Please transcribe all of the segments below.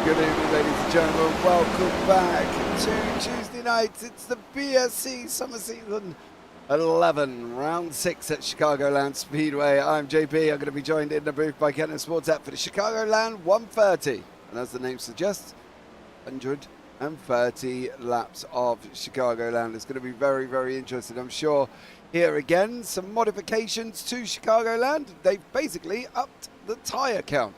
Good evening, ladies and gentlemen. Welcome back to Tuesday nights. It's the BSC Summer Season 11, Round 6 at Chicagoland Speedway. I'm JP. I'm going to be joined in the booth by Kenton Sportak for the Chicagoland 130. And as the name suggests, 130 laps of Chicagoland. It's going to be very, very interesting. I'm sure here again, some modifications to Chicagoland. They've basically upped the tyre count,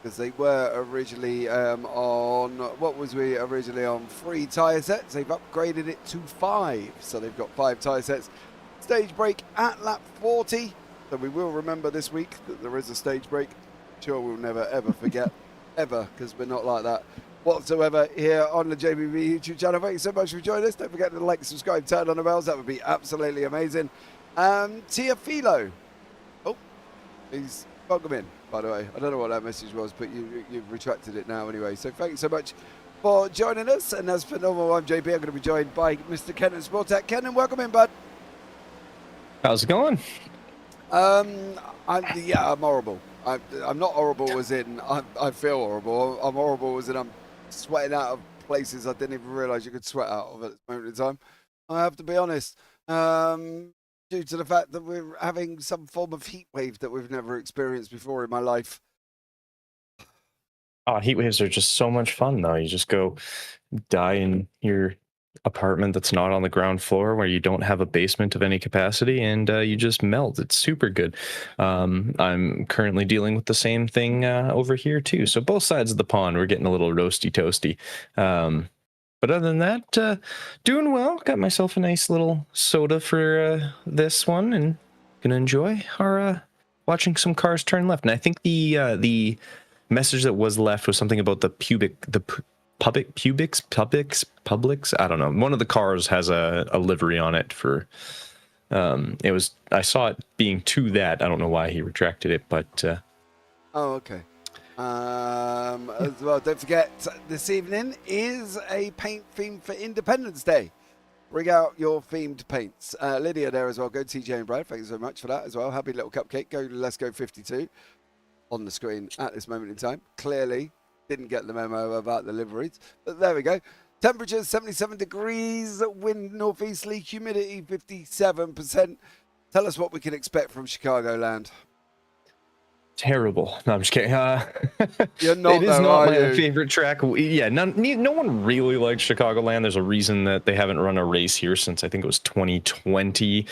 because they were originally on, what was we originally on, 3 tyre sets. They've upgraded it to 5, so they've got 5 tyre sets. Stage break at lap 40, so we will remember this week that there is a stage break. Sure, we'll never ever forget, ever, because we're not like that whatsoever here on the JPB YouTube channel. Thank you so much for joining us. Don't forget to like, subscribe, turn on the bells. That would be absolutely amazing. Tiafilo, oh, he's welcome in, by the way. I don't know what that message was, but you've retracted it now anyway. So thank you so much for joining us. And as per normal, I'm JP. I'm going to be joined by Mr. Kenton Sportak. Kenton, welcome in, bud. How's it going? I'm horrible. I'm not horrible as in I feel horrible. I'm horrible as in I'm sweating out of places I didn't even realise you could sweat out of at this moment in time. I have to be honest. Due to the fact that we're having some form of heat wave that we've never experienced before in my life. Oh, heat waves are just so much fun, though. You just go die in your apartment that's not on the ground floor, where you don't have a basement of any capacity, and you just melt. It's super good. I'm currently dealing with the same thing over here, too. So both sides of the pond, we're getting a little roasty toasty. But other than that, doing well. Got myself a nice little soda for this one, and gonna enjoy our watching some cars turn left. And I think the message that was left was something about the Publix. I don't know. One of the cars has a livery on it for. It was. I saw it being to that. I don't know why he retracted it, but. Oh, okay. As well, don't forget, this evening is a paint theme for Independence Day. Bring out your themed paints. Lydia there as well. Go TJ and Brad. Thank you so much for that as well. Happy little cupcake. Go Let's Go 52 on the screen at this moment in time. Clearly didn't get the memo about the liveries, but there we go. Temperatures 77 degrees, wind northeasterly, humidity 57%. Tell us what we can expect from Chicagoland. Terrible. No, I'm just kidding. You're not, it is though, not my favorite track. Yeah, no one really likes Chicagoland. There's a reason that they haven't run a race here since I think it was 2020 with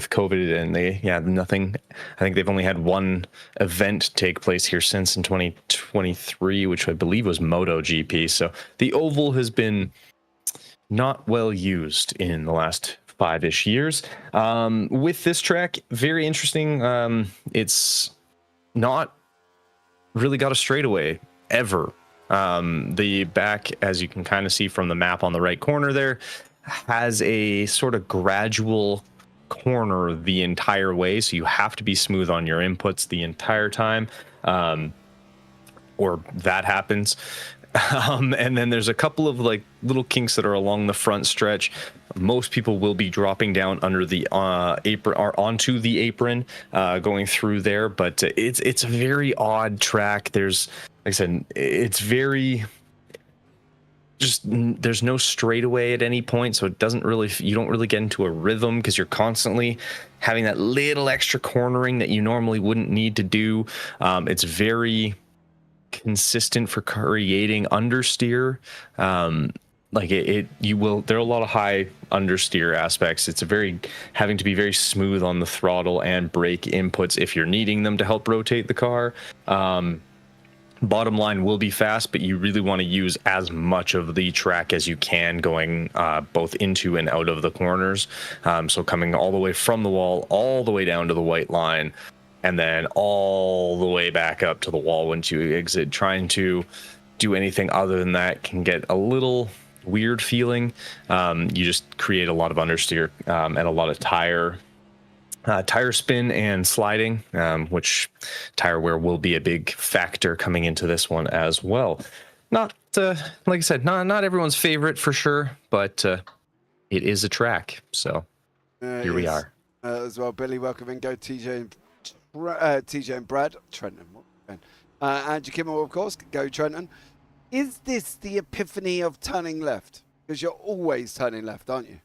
COVID, and nothing. I think they've only had one event take place here since in 2023, which I believe was MotoGP. So the oval has been not well used in the last 5-ish years. With this track, very interesting. It's not really got a straightaway ever. The back, as you can kind of see from the map on the right corner there, has a sort of gradual corner the entire way, so you have to be smooth on your inputs the entire time, or that happens. And then there's a couple of like little kinks that are along the front stretch. Most people will be dropping down under the apron or onto the apron, going through there. But it's a very odd track. There's, like I said, it's very just there's no straightaway at any point, so it doesn't really, you don't really get into a rhythm because you're constantly having that little extra cornering that you normally wouldn't need to do. It's very consistent for creating understeer. There are a lot of high understeer aspects. It's having to be very smooth on the throttle and brake inputs if you're needing them to help rotate the car. Bottom line will be fast, but you really want to use as much of the track as you can going both into and out of the corners. So coming all the way from the wall, all the way down to the white line, and then all the way back up to the wall once you exit. Trying to do anything other than that can get a little weird feeling. You just create a lot of understeer and a lot of tire spin and sliding, which tire wear will be a big factor coming into this one as well. Not like I said, not everyone's favorite for sure, but it is a track. So here we are. As well, Billy, welcome in. Go TJ and Brad. Trenton. Andrew Kimmel, of course, go Trenton. Is this the epiphany of turning left? Because you're always turning left, aren't you?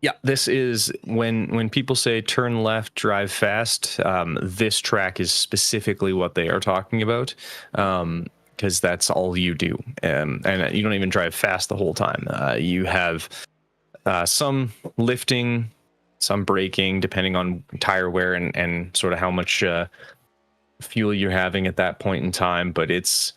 Yeah, this is when people say turn left, drive fast. This track is specifically what they are talking about, because that's all you do, and you don't even drive fast the whole time. You have some lifting, some braking, depending on tire wear and sort of how much fuel you're having at that point in time. But it's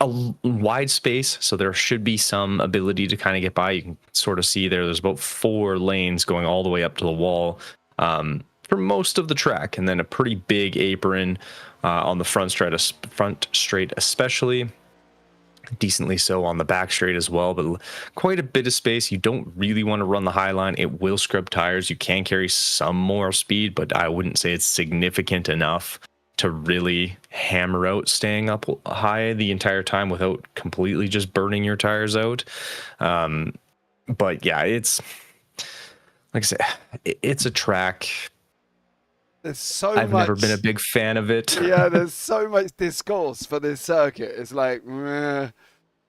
a wide space, so there should be some ability to kind of get by. You can sort of see there's about 4 lanes going all the way up to the wall for most of the track, and then a pretty big apron on the front straight especially, decently so on the back straight as well, but quite a bit of space. You don't really want to run the high line. It will scrub tires. You can carry some more speed, but I wouldn't say it's significant enough to really hammer out staying up high the entire time without completely just burning your tires out. But yeah, it's like I said, it's a track. There's so I've much. never been a big fan of it. Yeah, there's so much discourse for this circuit. It's like, there's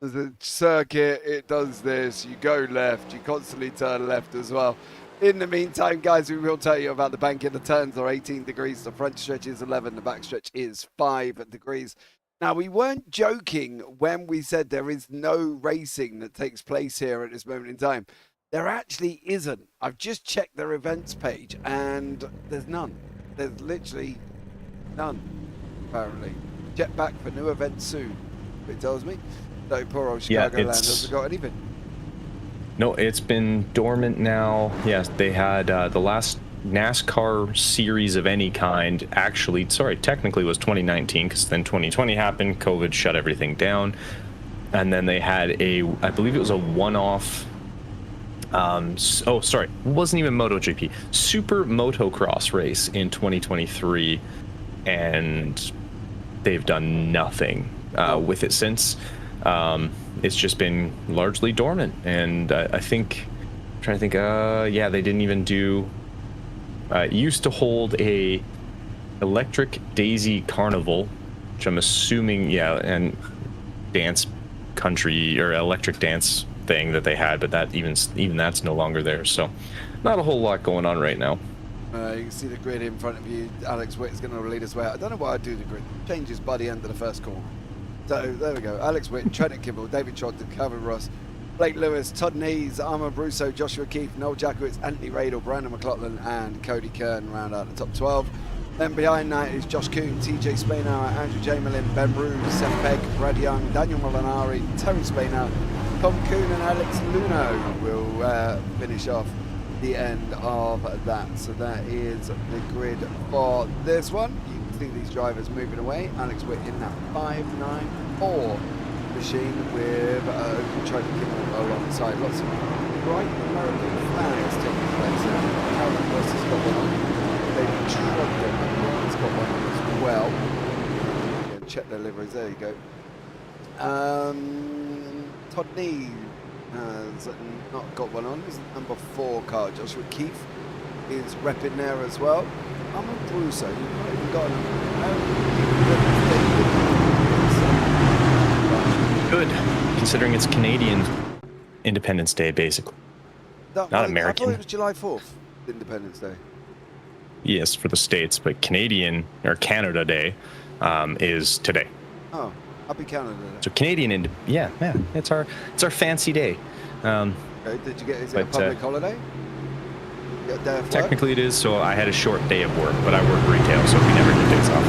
a circuit, it does this, you go left, you constantly turn left as well. In the meantime, guys, we will tell you about the banking. The turns are 18 degrees. The front stretch is 11. The back stretch is 5 degrees. Now, we weren't joking when we said there is no racing that takes place here at this moment in time. There actually isn't. I've just checked their events page, and there's none. There's literally none, apparently. Jet back for new events soon, it tells me. So poor old Chicagoland hasn't got anything. No, it's been dormant now. Yes, they had the last NASCAR series of any kind. Technically was 2019, because then 2020 happened. COVID shut everything down. And then they had I believe it was a one-off. It wasn't even MotoGP. Super Motocross race in 2023. And they've done nothing with it since. It's just been largely dormant, and I think, I'm trying to think, they didn't even do, used to hold a Electric Daisy Carnival, which I'm assuming, and dance country or electric dance thing that they had, but that even that's no longer there, so not a whole lot going on right now. You can see the grid in front of you. Alex Witt's going to lead us way out. I don't know why I do the grid. Changes by the end of the first corner. So there we go. Alex Witt, Trenton Kimmel, David Trogdon, Calvin Ross, Blake Lewis, Todd Nees, Armand Brusso, Joshua Keefe, Noel Jackowitz, Anthony Radel, Brandon McLaughlin, and Cody Kern round out the top 12. Then behind that is Josh Kuhn, TJ Spainauer, Andrew Jamelin, Ben Ruse, Seth Pegg, Brad Young, Daniel Molinari, Terry Spainauer, Tom Kuhn, and Alex Luno will finish off the end of that. So that is the grid for this one. See these drivers moving away. Alex Witt in that 594 machine with Trenton Kimmel alongside. Lots of bright American flags taking place there. Calvin Ross has got one on. David Trogdon has got one on as well. Again, check their liveries. There you go. Todd Nee has not got one on. It's number 4 car. Joshua Keefe is repping there as well. Armand Brusso, you've not even got Good, considering it's Canadian Independence Day, basically. Not American. I thought it was July 4th, Independence Day. Yes, for the States, but Canadian, or Canada Day, is today. Oh, happy Canada Day. So Canadian, it's our fancy day. Okay, did you get, is it a public holiday? Technically it is, so I had a short day of work, but I work retail, so we never get days off.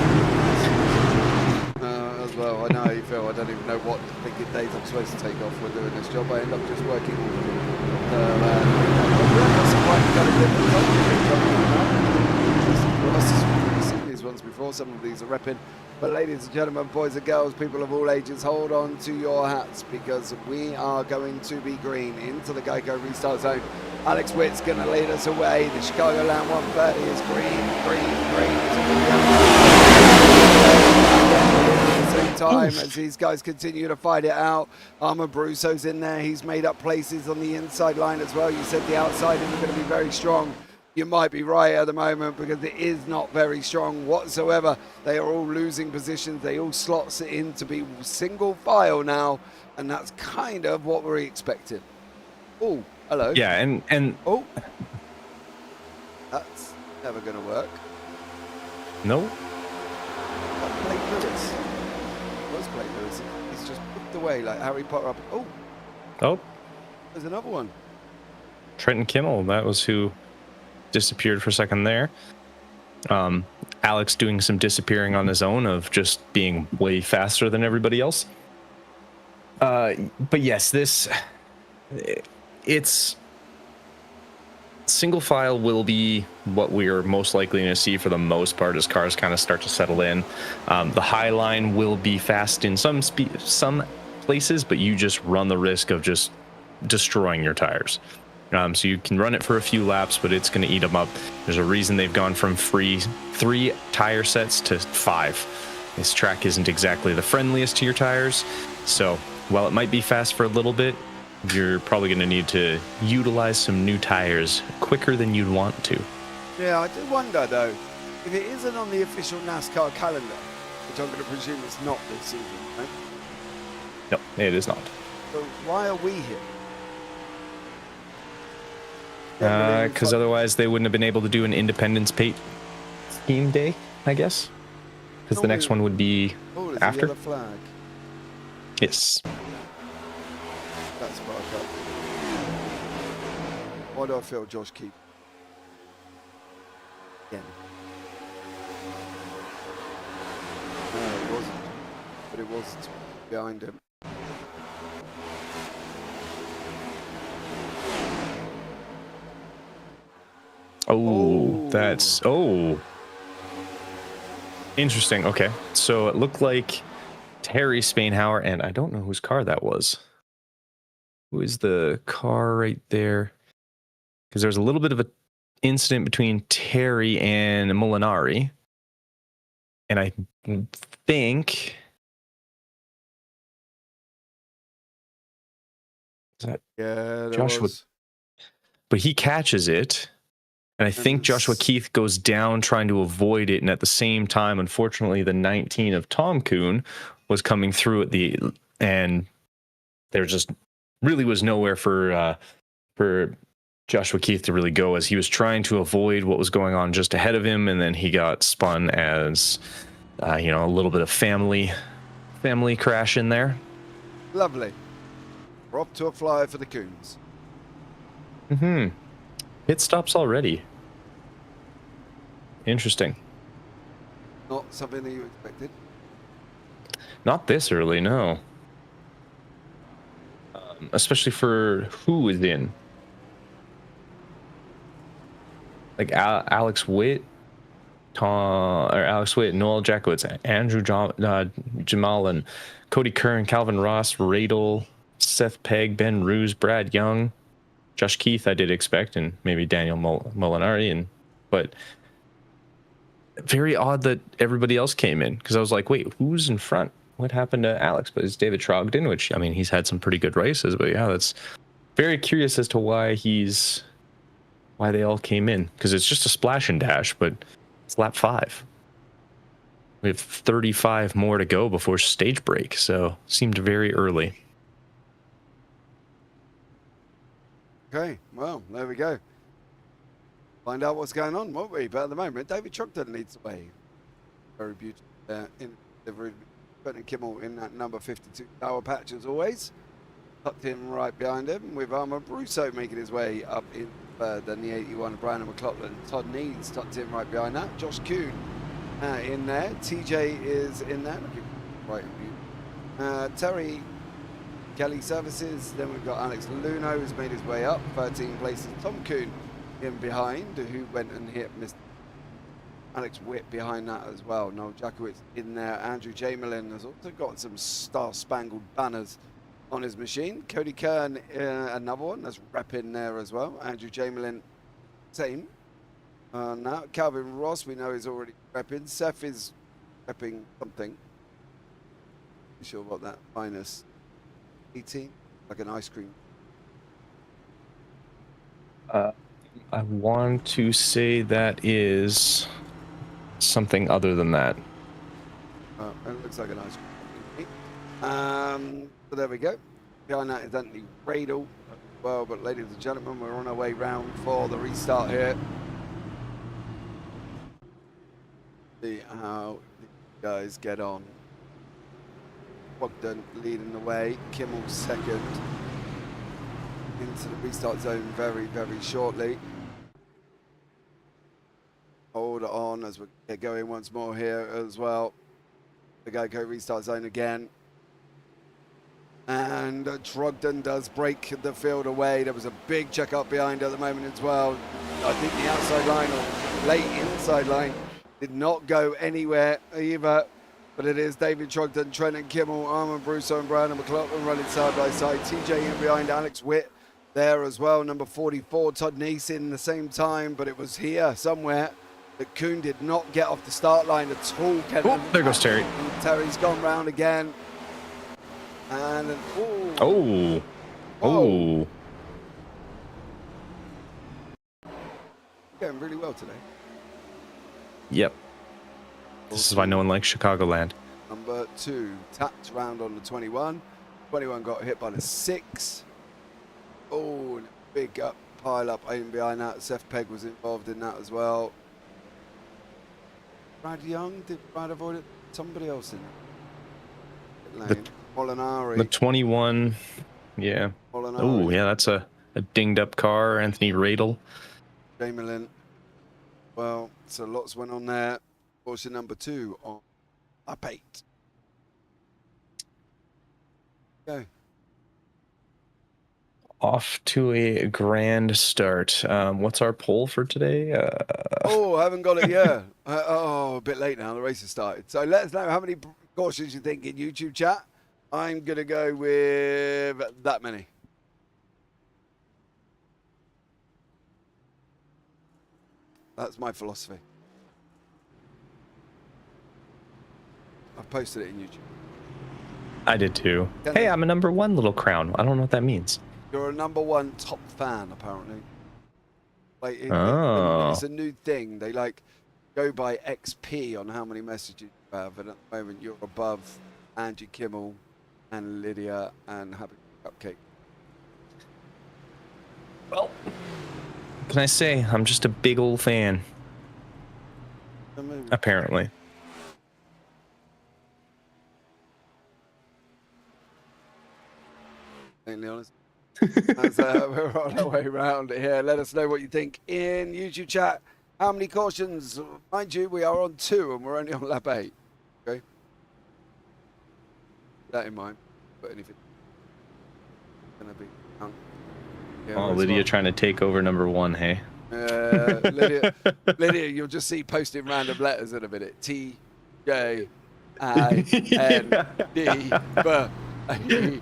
As well, I know how you feel. I don't even know what thinking days I'm supposed to take off for doing this job. I end up just working all of them. We've seen these ones before. Some of these are repping. But ladies and gentlemen, boys and girls, people of all ages, hold on to your hats, because we are going to be green into the Geico restart zone. Alex Witt's going to lead us away. The Chicagoland 130 is green. At the same time as these guys continue to fight it out, Armand Brusso's in there. He's made up places on the inside line as well. You said the outside is going to be very strong You might be right at the moment because it is not very strong whatsoever. They are all losing positions. They all slots it in to be single file now, and that's kind of what we're expecting. Oh, hello. Yeah, and oh, that's never going to work. No. Blake Lewis. Where's Blake Lewis? He's just whipped away like Harry Potter up. Oh, there's another one. Trenton Kimmel, that was who disappeared for a second there. Alex doing some disappearing on his own of just being way faster than everybody else. But yes, it's single file will be what we're most likely going to see for the most part as cars kind of start to settle in. The high line will be fast in some places, but you just run the risk of just destroying your tires. So you can run it for a few laps, but it's going to eat them up. There's a reason they've gone from 3 tire sets to 5. This track isn't exactly the friendliest to your tires. So while it might be fast for a little bit, you're probably going to need to utilize some new tires quicker than you'd want to. Yeah, I do wonder, though, if it isn't on the official NASCAR calendar, which I'm going to presume it's not this season, right? No, it is not. So why are we here? Because otherwise they wouldn't have been able to do an Independence Pate scheme day, I guess. Because the next one would be after. The flag. Yes. That's Sportak. Why do I feel Josh Keith? Again. No, it wasn't. But it was behind him. That's interesting. Okay, so it looked like Terry Spainhauer, and I don't know whose car that was. Who is the car right there? Because there's a little bit of an incident between Terry and Molinari, and I think is that Joshua? Was. But he catches it. And I think Joshua Keith goes down trying to avoid it. And at the same time, unfortunately, the 19 of Tom Kuhn was coming through and there just really was nowhere for Joshua Keith to really go as he was trying to avoid what was going on just ahead of him. And then he got spun as, a little bit of family crash in there. Lovely. We're off to a flyer for the Kuhns. Mm-hmm. Pit stops already. Interesting. Not something that you expected? Not this early, no. Especially for who is in. Like Alex Witt, Noel Jackowitz, Andrew Jamal, and Cody Kern, Calvin Ross, Radel, Seth Pegg, Ben Ruse, Brad Young, Josh Keith I did expect, and maybe Daniel Molinari, but very odd that everybody else came in, because I was like, wait, who's in front? What happened to Alex? But it's David Trogdon, which, I mean, he's had some pretty good races, but yeah, that's very curious as to why they all came in, because it's just a splash and dash, but it's lap 5. We have 35 more to go before stage break, so seemed very early. Okay, well, there we go. Find out what's going on, won't we? But at the moment, David Trogdon leads the way. Very beautiful in delivery. Kenton Kimmel in that number 52 tower patch as always. Tucked in right behind him with Armour Brusso making his way up in third. Then the 81 of Brian McLaughlin. Todd Needs tucked in right behind that. Josh Kuhn in there. TJ is in there. Right view. Terry Kelly Services. Then we've got Alex Luno who's made his way up 13 places. Tom Kuhn in behind, who went and hit Mr. Alex Witt behind that as well. Noel Jackowitz in there. Andrew Jamelin has also got some star-spangled banners on his machine. Cody Kern, another one that's repping there as well. Andrew Jamelin, same. Now Calvin Ross, we know is already repping. Seth is repping something. Not sure what that minus 18, like an ice cream. I want to say that is something other than that. It looks like a nice. So there we go. Behind that is Anthony Radel as well. But ladies and gentlemen, we're on our way round for the restart here. See how the guys get on. Bogdan leading the way. Kimmel second. Into the restart zone very, very shortly. Hold on as we get going once more here as well. The Geico restart zone again. And Trogdon does break the field away. There was a big check up behind at the moment as well. I think the outside line or late inside line did not go anywhere either. But it is David Trogdon, Trent Kimmel, Armand Brusso and Brandon McLaughlin running side by side. TJ in behind, Alex Witt there as well. Number 44, Todd Neese in the same time. But it was here somewhere that Kuhn did not get off the start line at all. Oh, there goes Terry. And Terry's gone round again. And going really well today. Yep. This is why no one likes Chicagoland. Number 2 tapped round on the 21. 21 got hit by the 6. Oh, and a big up pile up in behind that. Seth Pegg was involved in that as well. Brad Young, did Brad avoid it? Somebody else in lane. Molinari. The 21, yeah. Oh, yeah, that's a dinged up car. Anthony Radel. Jamelin. Well, so lots went on there. Caution number 2 on up 8. Go. Off to a grand start. What's our poll for today? Oh, I haven't got it yet. A bit late now. The race has started. So let us know how many cautions you think in YouTube chat. I'm going to go with that many. That's my philosophy. I've posted it in YouTube. I did too. Hey, I'm a number 1 little crown. I don't know what that means. You're a number 1 top fan, apparently. Like, it's a new thing. They like go by XP on how many messages you have, and at the moment you're above Angie Kimmel and Lydia and Happy Cupcake. Well, what can I say? I'm just a big old fan. Apparently. Being honest. As we're on our way around here, let us know what you think in YouTube chat. How many cautions? Mind you, we are on 2 and we're only on lap 8. Okay. Keep that in mind. But anything gonna be Lydia trying to take over number 1, hey? Lydia, you'll just see posting random letters in a minute. T J I N D B.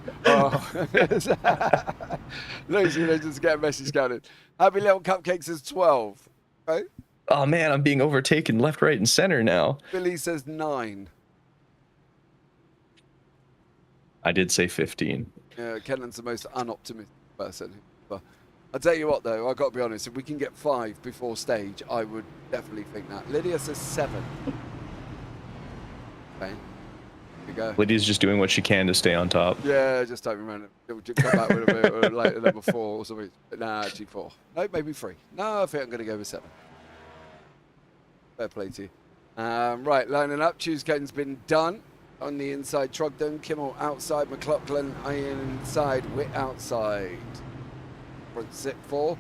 Lucy, they just get a message counted. Happy Little Cupcake says 12. Right? Oh man, I'm being overtaken left, right, and center now. Billy says 9. I did say 15. Yeah, Kenton's the most unoptimistic person. But I'll tell you what, though, I've got to be honest. If we can get 5 before stage, I would definitely think that. Lydia says 7. Okay. Go. Lydia's just doing what she can to stay on top. Yeah, just don't remember. Come back with a bit later, number 4 or something. Nah, actually 4. No, maybe 3. No, I think I'm going to go with 7. Fair play to you. Right, lining up. Choose Kenton's been done. On the inside, Trogdon, Kimmel outside, McLaughlin inside, Witt outside. Front sit 4.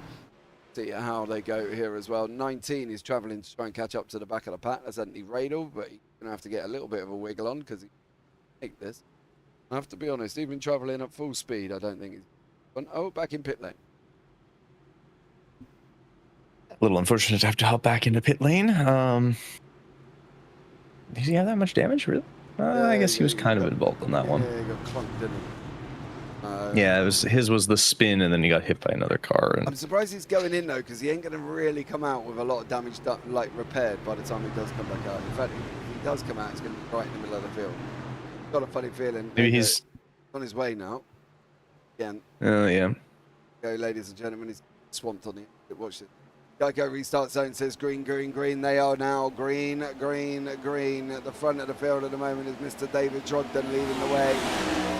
See how they go here as well. 19 is travelling to try and catch up to the back of the pack. That's Anthony Radel, but he's going to have to get a little bit of a wiggle on because he take this. I have to be honest, even travelling at full speed, I don't think he's fun. Oh, back in pit lane. A little unfortunate to have to hop back into pit lane. Did he have that much damage, really? I guess he was kind of involved in that one. Yeah, he got clunked, didn't he? Yeah, his was the spin, and then he got hit by another car. And I'm surprised he's going in, though, because he ain't going to really come out with a lot of damage like repaired by the time he does come back out. In fact, if he does come out, he's going to be right in the middle of the field. Got a funny feeling. Maybe he's on his way now. Again. Oh, yeah. Go, ladies and gentlemen. He's swamped on it. Watch it. Geico restart zone says green, green, green. They are now green, green, green. At the front of the field at the moment is Mr. David Trogdon leading the way.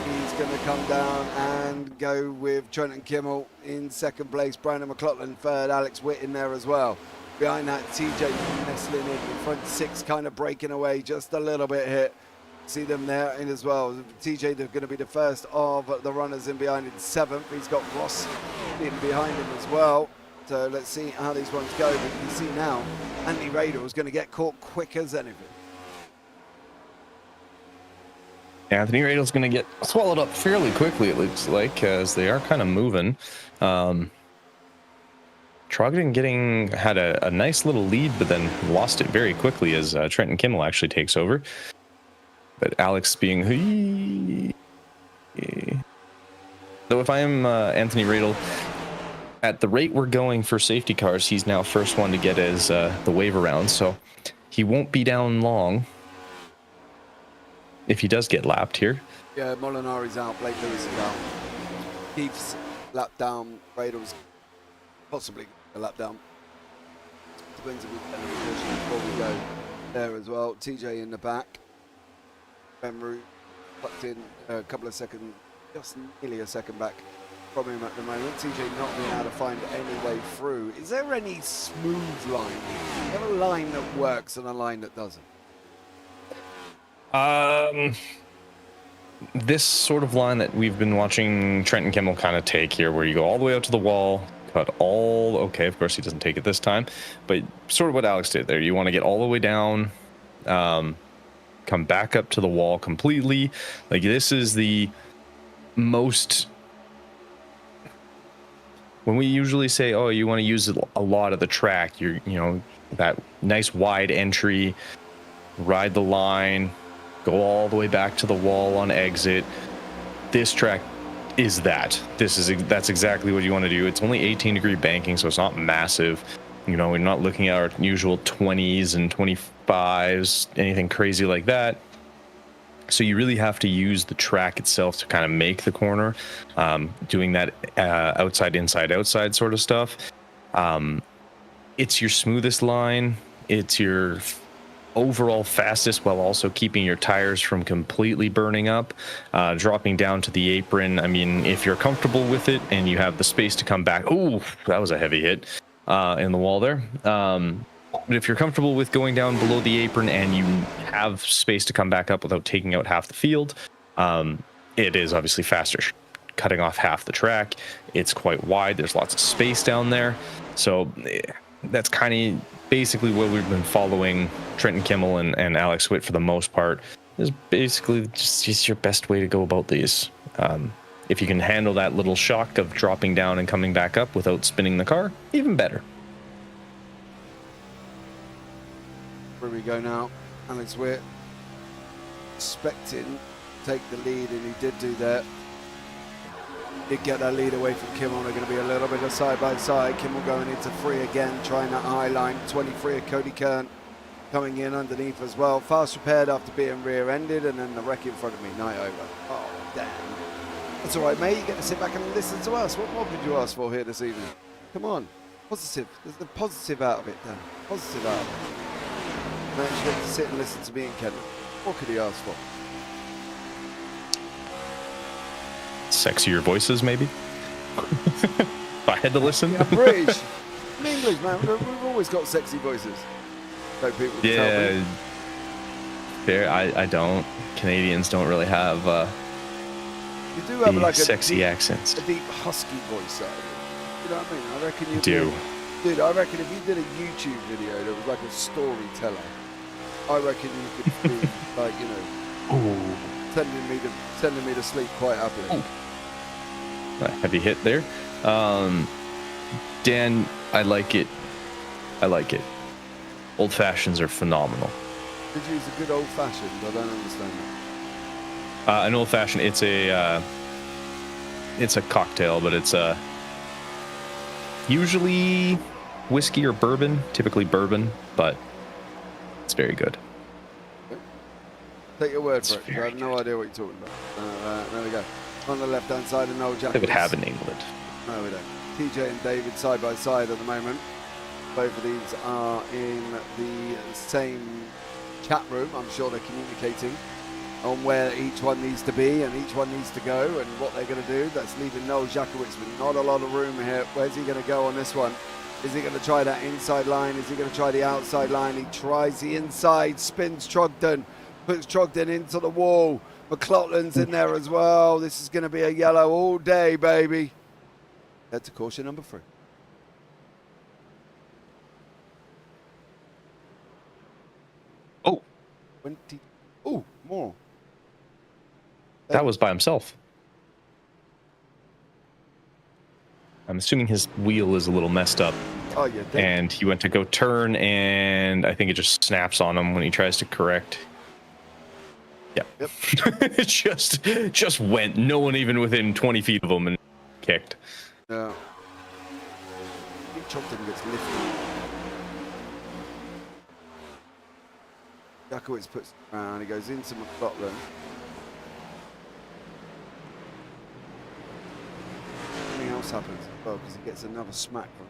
He's going to come down and go with Trenton Kimmel in second place. Brandon McLaughlin third. Alex Witt in there as well. Behind that, TJ nestling in. The front six kind of breaking away just a little bit here. See them there in as well. TJ, they're going to be the first of the runners in behind in seventh. He's got Ross in behind him as well. So let's see how these ones go. But you can see now, Anthony Radel is going to get caught quick as anything. Anthony Radel's going to get swallowed up fairly quickly, it looks like, as they are kind of moving. Trogdon had a nice little lead, but then lost it very quickly as Trenton Kimmel actually takes over. But Alex being... So if I am Anthony Radel, at the rate we're going for safety cars, he's now first one to get his the wave around, so he won't be down long if he does get lapped here. Yeah, Molinari's out, Blake Lewis is out. Keith's lap down, Radel's possibly a lap down. Depends if we've got any caution before we go there as well. TJ in the back. Ben Root tucked in a couple of seconds, just nearly a second back from him at the moment. TJ not being able to find any way through. Is there any smooth line? Is there a line that works and a line that doesn't? This sort of line that we've been watching Trenton Kimmel kind of take here, where you go all the way out to the wall, cut all... Okay, of course he doesn't take it this time, but sort of what Alex did there. You want to get all the way down, come back up to the wall completely. Like, this is the most... When we usually say, oh, you want to use a lot of the track, you know, that nice wide entry, ride the line, go all the way back to the wall on exit. This track is that. That's exactly what you want to do. It's only 18-degree banking, so it's not massive. You know, we're not looking at our usual 20s and 25s, anything crazy like that. So you really have to use the track itself to kind of make the corner, doing that outside, inside, outside sort of stuff. It's your smoothest line. It's your overall fastest while also keeping your tires from completely burning up, dropping down to the apron. I mean, if you're comfortable with it and you have the space to come back. Oh, that was a heavy hit in the wall there. But if you're comfortable with going down below the apron and you have space to come back up without taking out half the field, it is obviously faster, cutting off half the track. It's quite wide. There's lots of space down there. So that's kind of basically what we've been following Trenton Kimmel and Alex Witt for the most part. Is basically just your best way to go about these. If you can handle that little shock of dropping down and coming back up without spinning the car, even better. Where we go now, Alex Witt expecting to take the lead, and he did do that. Did get that lead away from Kimmel. They're going to be a little bit of side by side. Kimmel going into free again, trying that high line. 23 of Cody Kern coming in underneath as well. Fast repaired after being rear-ended, and then the wreck in front of me. Night over. Oh, damn. That's all right, mate. You get to sit back and listen to us. What more could you ask for here this evening? Come on. Positive. There's the positive out of it, Dan. Positive out of it. And actually get to sit and listen to me and Kenton. What could he ask for? Sexier voices, maybe? If I had to listen? Yeah, British. In English, man. We've always got sexy voices. So people tell me. Fair. I don't. Canadians don't really have you do have like sexy deep, accents. a deep husky voice, though. You know what I mean? I reckon you do. Dude, I reckon if you did a YouTube video that was like a storyteller, I reckon you could be like, you know, sending me to sleep quite happily. A heavy hit there. Dan, I like it. Old fashions are phenomenal. Did you use a good old fashioned? I don't understand that. An old fashioned, it's a cocktail, but it's usually whiskey or bourbon, typically bourbon, but it's very good. Okay. Take your word for it. I have no idea what you're talking about. There we go. On the left hand side of Noel Jackson. They would have in England. No, we don't. TJ and David side by side at the moment. both of these are in the same chat room. I'm sure they're communicating on where each one needs to be and each one needs to go and what they're going to do. That's leaving Noel Jakowicz with not a lot of room here. Where's he going to go on this one? Is he going to try that inside line? Is he going to try the outside line? He tries the inside, spins Trogdon, puts Trogdon into the wall. McLaughlin's in there as well. This is going to be a yellow all day, baby. Head to caution number 3. Oh. 20. Oh, more. That was by himself. I'm assuming his wheel is a little messed up. Oh, yeah. And he went to go turn, and I think it just snaps on him when he tries to correct. Yeah. Yep. It just went. No one even within 20 feet of him and kicked. Yeah. I think Trogdon gets lifted. Jakowicz puts it around. He goes into McLaughlin. Something else happens as well because he gets another smack from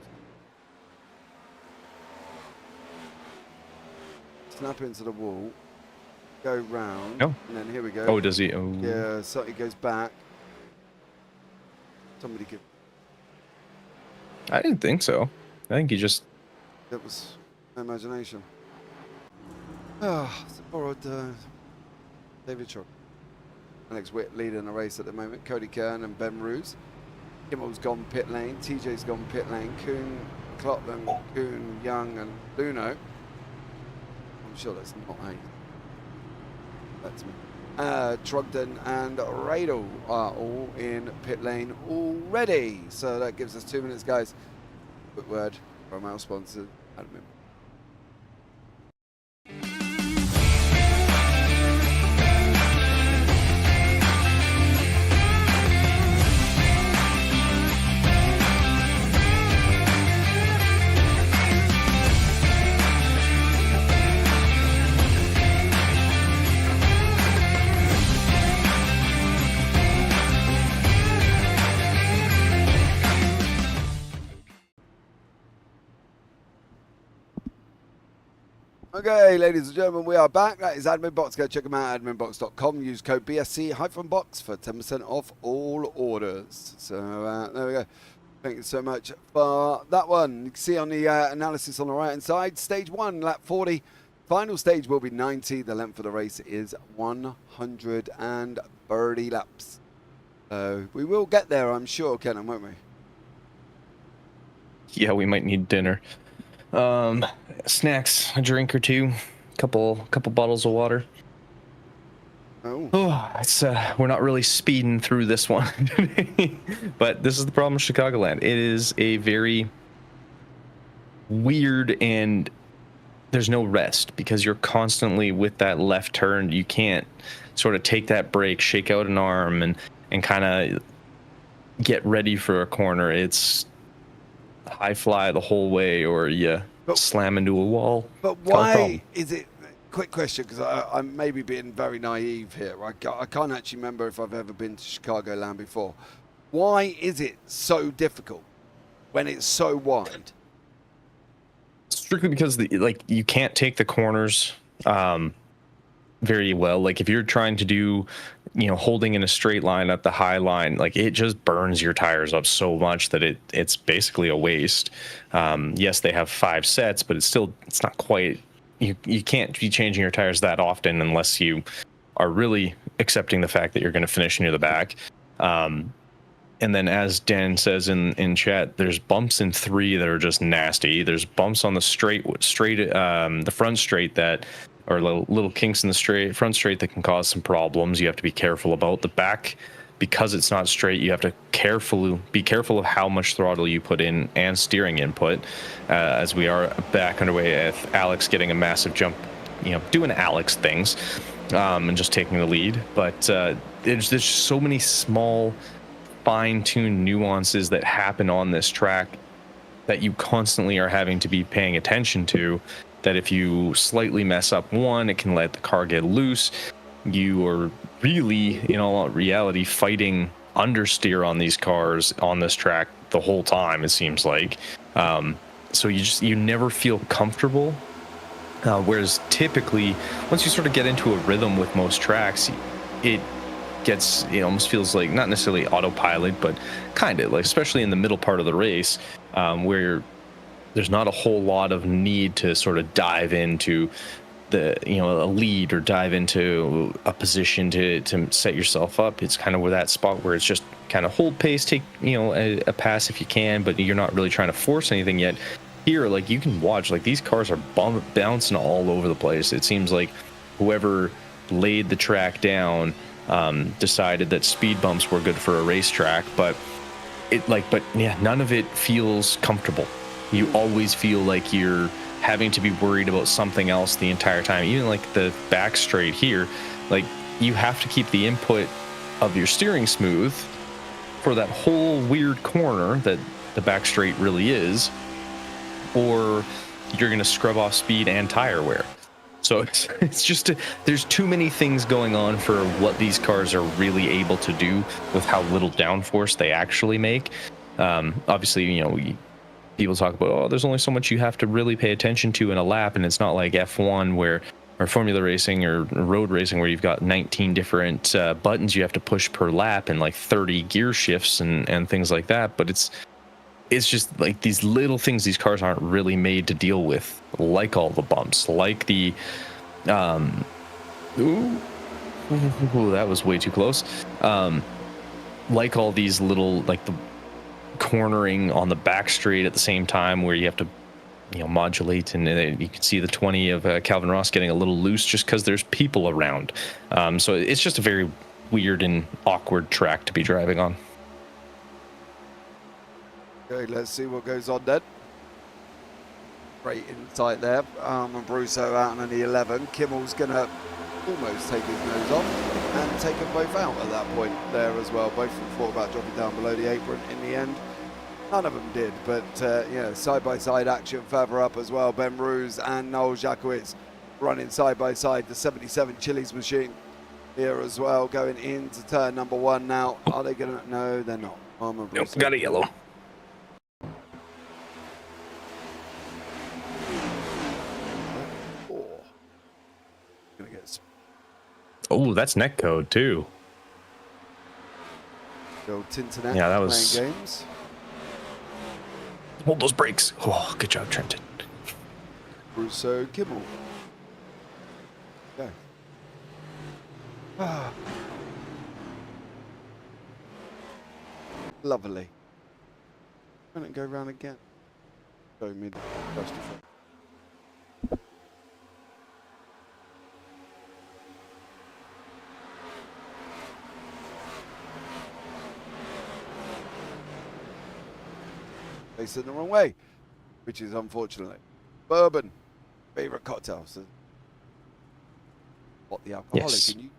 snap into the wall, go round, and then here we go. Oh, does he? Oh. Yeah, so he goes back. Somebody give. I didn't think so. I think he just. That was imagination. Ah, so borrowed David Trog. Alex Witt leading the race at the moment. Cody Kern and Ben Roos. Kimmel's gone pit lane. TJ's gone pit lane. Kuhn, Clotland, Kuhn, Young, and Luno. I'm sure that's not how you. That's me. Trogdon and Radel are all in pit lane already. So that gives us 2 minutes, guys. Quick word from our sponsor, Admin. Okay, ladies and gentlemen, we are back. That is AdminBox. Go check them out, adminbox.com. Use code BSC-box for 10% off all orders. So there we go. Thank you so much for that one. You can see on the analysis on the right-hand side, stage 1, lap 40. Final stage will be 90. The length of the race is 130 laps. So we will get there, I'm sure, Kenton, won't we? Yeah, we might need dinner. Snacks, a drink or two, couple bottles of water. Oh, it's we're not really speeding through this one. But this is the problem with Chicagoland. It is a very weird, and there's no rest because you're constantly with that left turn. You can't sort of take that break, shake out an arm, and kind of get ready for a corner. It's high fly the whole way, or you slam into a wall. But why is it? Quick question, because I'm maybe being very naive here. I can't actually remember if I've ever been to Chicagoland before. Why is it so difficult when it's so wide? Strictly because you can't take the corners very well. Like if you're trying to do, holding in a straight line at the high line, like it just burns your tires up so much that it's basically a waste. Yes, they have 5 sets, but it's not quite. You can't be changing your tires that often unless you are really accepting the fact that you're going to finish near the back. And then, as Dan says in chat, there's bumps in 3 that are just nasty. There's bumps on the the front straight that are little kinks in the front straight that can cause some problems. You have to be careful about the back. Because it's not straight, you have to be careful of how much throttle you put in and steering input, as we are back underway with Alex getting a massive jump, doing Alex things, and just taking the lead. But there's so many small, fine-tuned nuances that happen on this track that you constantly are having to be paying attention to, that if you slightly mess up one, it can let the car get loose. You are really, in all reality, fighting understeer on these cars on this track the whole time, it seems like. So you never feel comfortable. Whereas typically, once you sort of get into a rhythm with most tracks, it almost feels like not necessarily autopilot, but kind of like, especially in the middle part of the race, where there's not a whole lot of need to sort of dive into a lead or dive into a position to set yourself up. It's kind of where that spot where it's just kind of hold pace, take a pass if you can, but you're not really trying to force anything yet. Here, like, you can watch, like, these cars are bouncing all over the place. It seems like whoever laid the track down decided that speed bumps were good for a racetrack, but none of it feels comfortable. You always feel like you're having to be worried about something else the entire time. Even like the back straight here, like, you have to keep the input of your steering smooth for that whole weird corner that the back straight really is, or you're going to scrub off speed and tire wear. So it's just there's too many things going on for what these cars are really able to do with how little downforce they actually make. Obviously, people talk about, oh, there's only so much you have to really pay attention to in a lap, and it's not like F1 or Formula Racing or road racing where you've got 19 different buttons you have to push per lap and like 30 gear shifts and things like that. But it's just like these little things these cars aren't really made to deal with, like all the bumps, like the ooh, that was way too close. Like all these little, like the cornering on the back straight at the same time where you have to modulate, and you can see the 20 of Calvin Ross getting a little loose just because there's people around. So it's just a very weird and awkward track to be driving on. Okay, let's see what goes on then. Great insight there. And Brusso out on the 11. Kimmel's going to almost take his nose off and take them both out at that point there as well. Both of them thought about dropping down below the apron. In the end, none of them did. But, side-by-side action further up as well. Ben Ruse and Noel Jacowitz running side-by-side. The 77 Chili's machine here as well, going into turn number 1 now. Are they going to? No, they're not. Nope, got a yellow. Oh, that's net code too. Go Tinternet. Yeah, that was playing games. Hold those brakes. Oh, good job, Trenton. Russo Kimmel. Okay. Lovely. Why don't go round again? Go mid first of all. Facing the wrong way, which is unfortunately. Bourbon, favorite cocktail. So what the alcoholic? Yes. And you...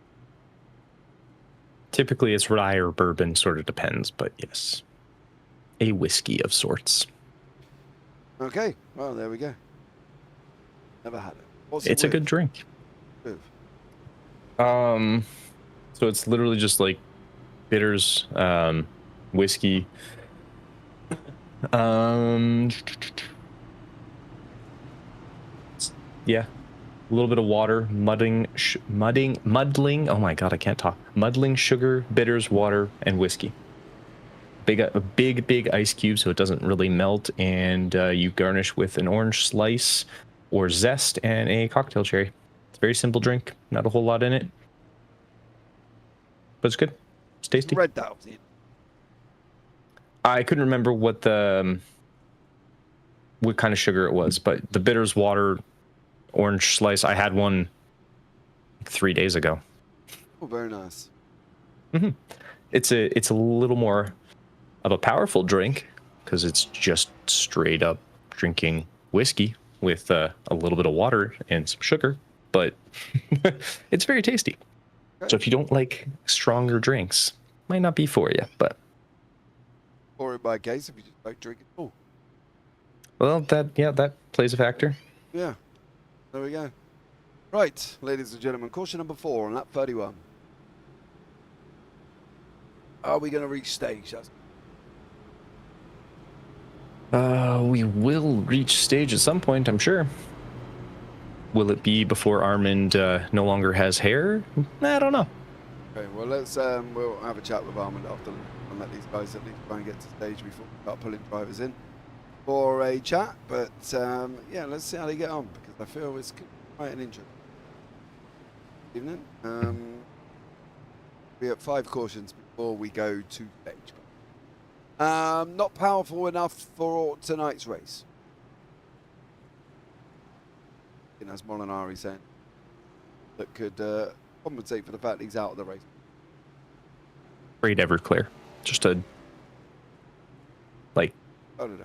Typically it's rye or bourbon, sort of depends, but yes, a whiskey of sorts. Okay, well there we go. Never had it. What's it's a good drink. With? So it's literally just like bitters, whiskey. Yeah, a little bit of water, muddling. Oh my god, I can't talk. Muddling sugar, bitters, water, and whiskey. A big ice cube so it doesn't really melt, and you garnish with an orange slice or zest and a cocktail cherry. It's a very simple drink, not a whole lot in it, but it's good. It's tasty. Red Dove. I couldn't remember what kind of sugar it was, but the bitters, water, orange slice. I had one like 3 days ago. Oh, very nice. Mm-hmm. It's a little more of a powerful drink because it's just straight up drinking whiskey with a little bit of water and some sugar, but it's very tasty. Okay. So if you don't like stronger drinks, might not be for you, but. Or in my case, if you just like drinking. Oh. Well, that plays a factor. Yeah. There we go. Right, ladies and gentlemen, caution number 4 on lap 31. Are we going to reach stage? We will reach stage at some point, I'm sure. Will it be before Armand no longer has hair? I don't know. Okay, well let's we'll have a chat with Armand after and let these guys at least try and get to stage before we start pulling drivers in for a chat. But yeah, let's see how they get on because I feel it's quite an interesting evening. We have 5 cautions before we go to stage. Not powerful enough for tonight's race. I think that's Molinari saying that could compensate for the fact that he's out of the race. Straight Everclear. Just a, like, I don't know.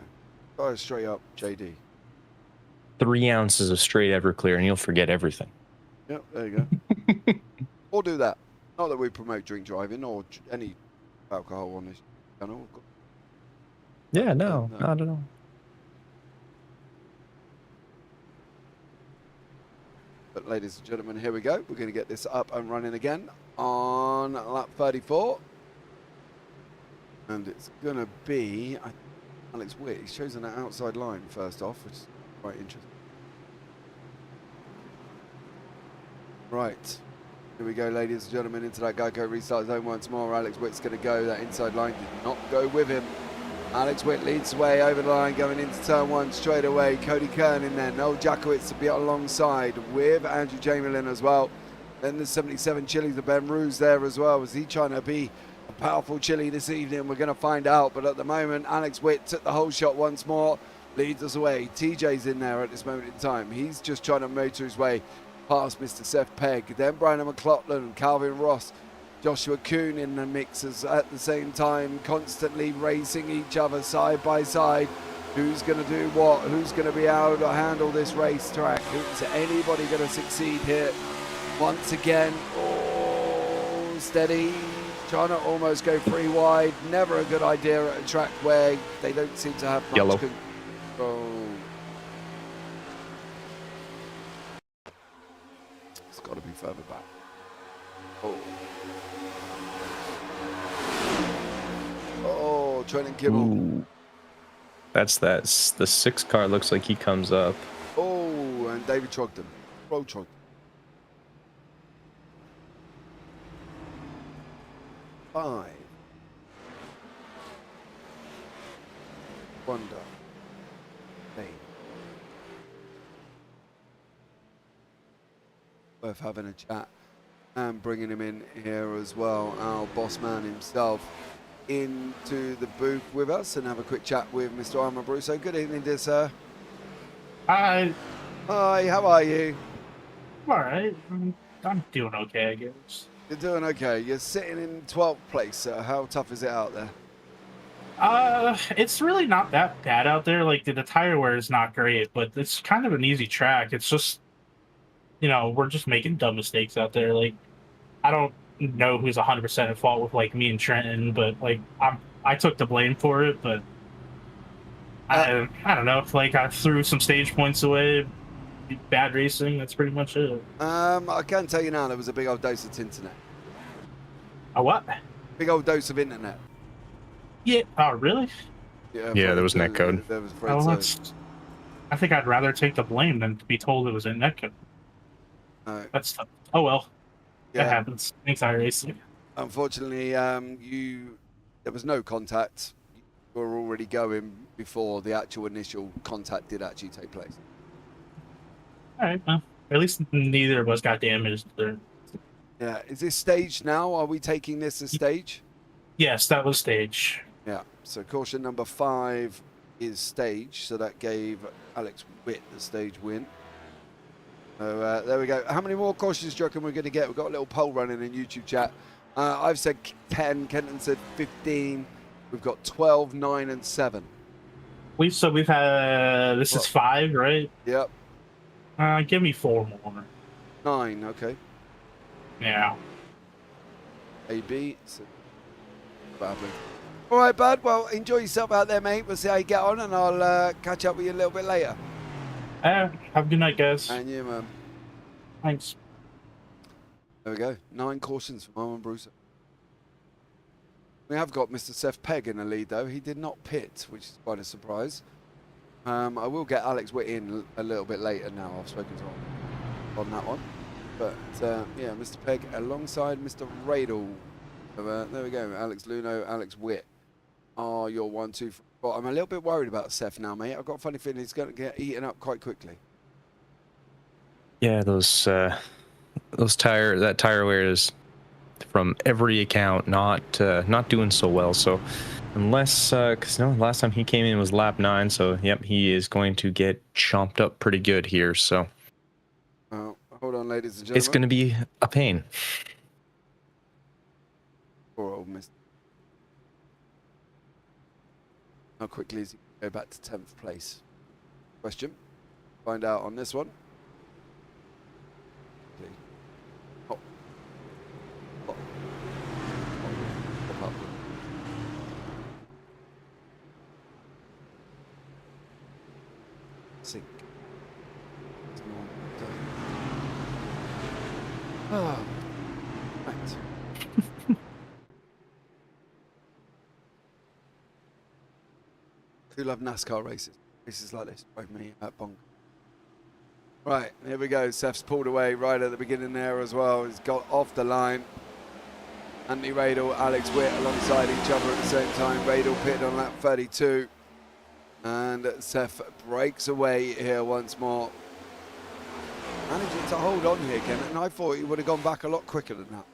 Go straight up, JD. 3 ounces of straight Everclear and you'll forget everything. Yep, there you go. Or do that. Not that we promote drink driving or any alcohol on this channel. Yeah, no, not at all. But ladies and gentlemen, here we go. We're going to get this up and running again on lap 34. And it's going to be Alex Witt. He's chosen an outside line first off, which is quite interesting. Right. Here we go, ladies and gentlemen, into that Geico restart zone once more. Alex Witt's going to go. That inside line did not go with him. Alex Witt leads the way over the line, going into turn 1 straight away. Cody Kern in there. Noel Jakowitz to be alongside with Andrew Chamberlain as well. Then the 77 Chili, the Ben Ruse there as well. Was he trying to be a powerful Chili this evening? We're going to find out. But at the moment, Alex Witt took the whole shot once more. Leads us away. TJ's in there at this moment in time. He's just trying to motor his way past Mr. Seth Pegg. Then Brandon McLaughlin, Calvin Ross, Joshua Kuhn in the mixers at the same time, constantly racing each other side by side. Who's going to do what? Who's going to be able to handle this racetrack? Is anybody going to succeed here? Once again, oh, steady, trying to almost go 3 wide. Never a good idea at a track where they don't seem to have much Yellow. control. It's got to be further back. Oh. Oh, Trenton Kimmel. Ooh. That's the 6 car looks like he comes up. Oh, and David Trogdon. Roll Trogdon. Five. Wonder. 8. Worth having a chat and bringing him in here as well. Our boss man himself into the booth with us and have a quick chat with Mr. Armand Brusso. Good evening, dear sir. Hi. Hi, how are you? I'm all right. I'm doing okay, I guess. You're doing okay. You're sitting in 12th place, sir. How tough is it out there? It's really not that bad out there. Like, the tire wear is not great, but it's kind of an easy track. It's just, we're just making dumb mistakes out there. Like, I don't know who's 100% at fault with, like, me and Trenton, but, like, I took the blame for it, but I don't know. Like, I threw some stage points away. Bad racing, that's pretty much it. I can tell you now, there was a big old dose of internet. A what? Big old dose of internet. Yeah. Oh, really? Yeah, there was netcode. There was I think I'd rather take the blame than to be told it was in netcode. That's tough. Oh well. Yeah. That happens. Thanks, iRacing. Unfortunately, there was no contact. You were already going before the actual initial contact did actually take place. All right. Well, at least neither of us got damaged there. Yeah. Is this stage now? Are we taking this as stage? Yes, that was stage. Yeah. So caution number 5 is stage. So that gave Alex Witt the stage win. So there we go. How many more cautions do you reckon we're going to get? We've got a little poll running in YouTube chat. I've said 10. Kenton said 15. We've got 12, 9, and 7. We've had this is 5, right? Yep. Give me 4 more. 9. Okay. Yeah. AB. So, all right, bud. Well, enjoy yourself out there, mate. We'll see how you get on, and I'll catch up with you a little bit later. Have a good night, guys. And you, man. Thanks. There we go. 9 cautions from Armand Brusso. We have got Mr. Seth Pegg in the lead, though. He did not pit, which is quite a surprise. I will get Alex Witt in a little bit later now. I've spoken to him on that one. But yeah, Mr. Pegg alongside Mr. Radel. So, there we go. Alex Luno, Alex Witt are your 1, 2, 3, 4. I'm a little bit worried about Seth now, mate. I've got a funny feeling he's going to get eaten up quite quickly. Yeah, that tire wear is, from every account, not doing so well. So unless because last time he came in was lap 9, so yep, he is going to get chomped up pretty good here. So hold on, ladies and gentlemen. it's going to be a pain. Poor old Mr. How quickly is he going to go back to 10th place? Question. Find out on this one. Hop. Hop. Hop. Hop up. Sink. Ah, right. I do love NASCAR races. Races like this drive me bonk. Right, here we go. Seth's pulled away right at the beginning there as well. He's got off the line. Anthony Radel, Alex Witt alongside each other at the same time. Radel pitted on lap 32. And Seth breaks away here once more. Managing to hold on here, Ken, and I thought he would have gone back a lot quicker than that.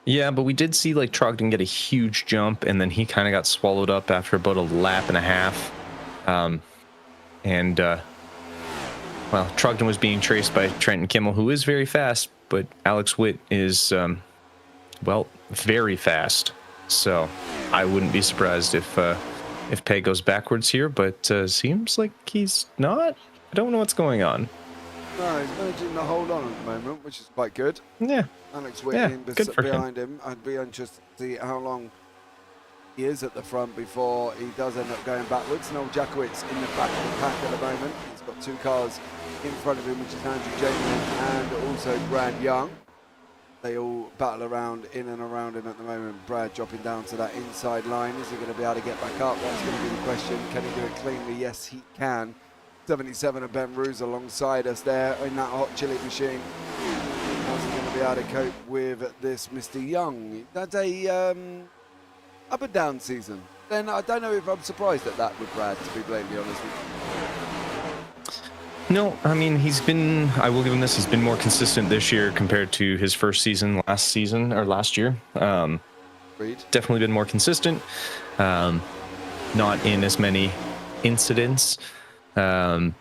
Yeah, but we did see like Trogdon get a huge jump, and then he kind of got swallowed up after about a lap and a half. Well, Trogdon was being traced by Trenton Kimmel, who is very fast, but Alex Witt is, well, very fast. So I wouldn't be surprised if Peg goes backwards here, but seems like he's not. I don't know what's going on. No, he's managing to hold on at the moment, which is quite good. Yeah. Alex Witt in behind him. I'd be interested to see how long he is at the front before he does end up going backwards. Noel Jakowitz in the back of the pack at the moment. He's got 2 cars in front of him, which is Andrew Jamin and also Brad Young. They all battle around in and around him at the moment. Brad dropping down to that inside line. Is he going to be able to get back up? That's going to be the question. Can he do it cleanly? Yes, he can. 77 of Ben Ruse alongside us there in that hot chili machine. How's he going to be able to cope with this Mr. Young? That's a up and down season. Then I don't know if I'm surprised at that with Brad, to be blatantly honest with you. No, I mean, I will give him this, he's been more consistent this year compared to his first season last year. Definitely been more consistent. Not in as many incidents. Yeah,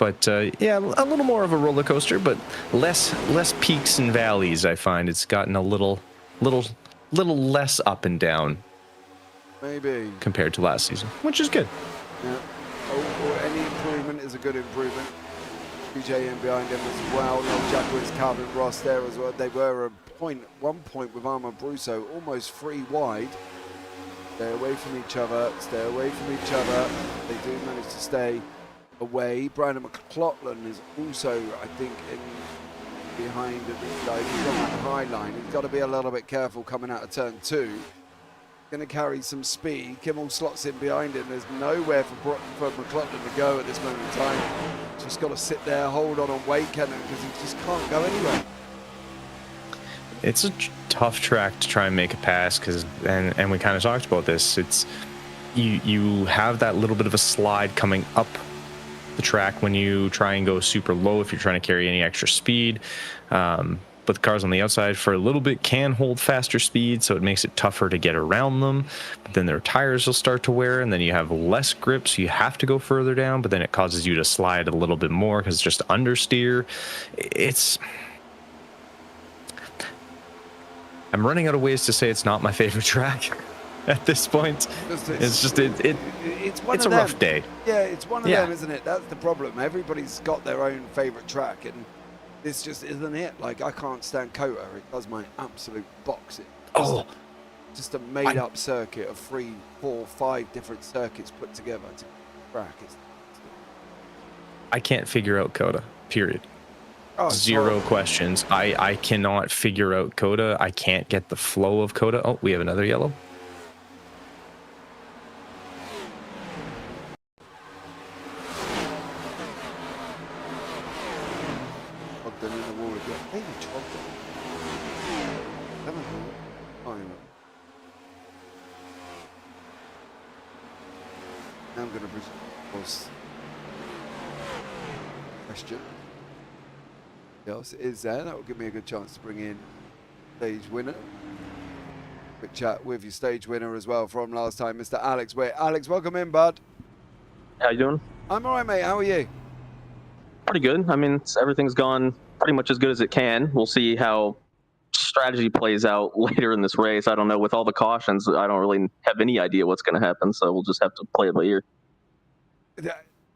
a little more of a roller coaster, but less peaks and valleys. I find it's gotten a little less up and down, maybe, compared to last season, which is good. Yeah. Or any improvement is a good improvement. BJ in behind him as well. Noel Jakowitz, Calvin Ross there as well. They were one point with Armand Brusso, almost 3 wide. Stay away from each other. Stay away from each other. They do manage to stay away. Brandon McLaughlin is also, I think, in behind these guys. He's on that high line. He's got to be a little bit careful coming out of turn 2. Going to carry some speed. Kimmel slots in behind him. There's nowhere for McLaughlin to go at this moment in time. Just got to sit there, hold on and wait, Kenton, because he just can't go anywhere. It's a tough track to try and make a pass because, and we kind of talked about this. It's you have that little bit of a slide coming up the track when you try and go super low if you're trying to carry any extra speed. But the cars on the outside for a little bit can hold faster speed, so it makes it tougher to get around them. But then their tires will start to wear, and then you have less grip, so you have to go further down, but then it causes you to slide a little bit more because it's just understeer. I'm running out of ways to say it's not my favorite track at this point. It's a rough day. Yeah, it's one of them, isn't it? That's the problem. Everybody's got their own favorite track, and this just isn't it. Like, I can't stand Kota. It does my absolute box. Just a made-up circuit of 3, 4, 5 different circuits put together to track. I can't figure out Kota, period. Zero questions. I cannot figure out Kota. I can't get the flow of Kota. Oh, we have another yellow. Then in the wall again. Maybe Trogdon. Now I'm going to pause. Question. Else is there? That will give me a good chance to bring in stage winner. Quick chat with your stage winner as well from last time, Mr. Alex. Wait, Alex, welcome in, bud. How you doing? I'm all right, mate. How are you? Pretty good. I mean, everything's gone pretty much as good as it can. We'll see how strategy plays out later in this race. I don't know. With all the cautions, I don't really have any idea what's going to happen, so we'll just have to play it by ear.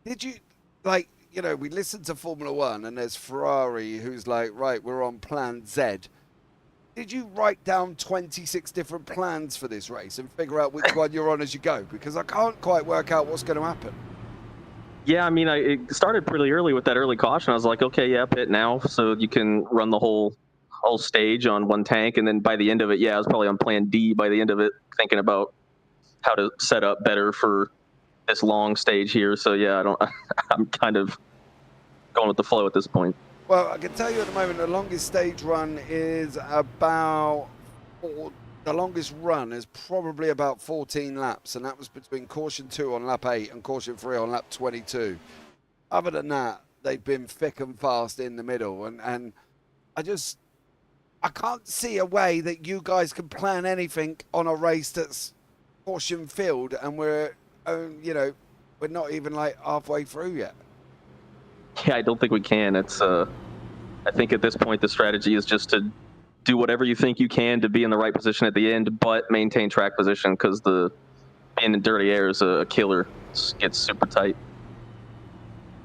Did you, like, you know, we listened to Formula One and there's Ferrari who's like, right, we're on plan Z. Did you write down 26 different plans for this race and figure out which one you're on as you go? Because I can't quite work out what's going to happen. Yeah, I mean, it started pretty early with that early caution. I was like, okay, yeah, pit now, so you can run the whole stage on one tank. And then by the end of it, yeah, I was probably on plan D by the end of it, thinking about how to set up better for this long stage here. So yeah, I'm kind of going with the flow at this point. Well, I can tell you at the moment the longest stage run is about, the longest run is probably about 14 laps, and that was between caution 2 on lap 8 and caution 3 on lap 22. Other than that, they've been thick and fast in the middle, and I can't see a way that you guys can plan anything on a race that's caution filled, and we're not even like halfway through yet. Yeah, I don't think we can. It's I think at this point the strategy is just to do whatever you think you can to be in the right position at the end, but maintain track position, because the being in dirty air is a killer. It gets super tight.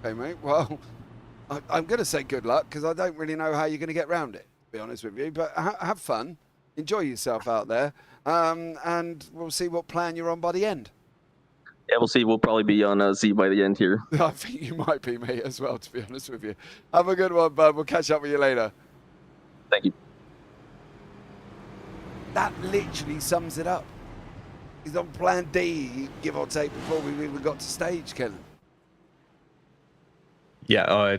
Okay, mate. Well, I'm going to say good luck, because I don't really know how you're going to get around it, to be honest with you. But have fun. Enjoy yourself out there. And we'll see what plan you're on by the end. Yeah, we'll see. We'll probably be on Z by the end here. I think you might be, mate, as well, to be honest with you. Have a good one, bud. We'll catch up with you later. Thank you. That literally sums it up. He's on plan D, give or take, before we even got to stage, Kenton. Yeah,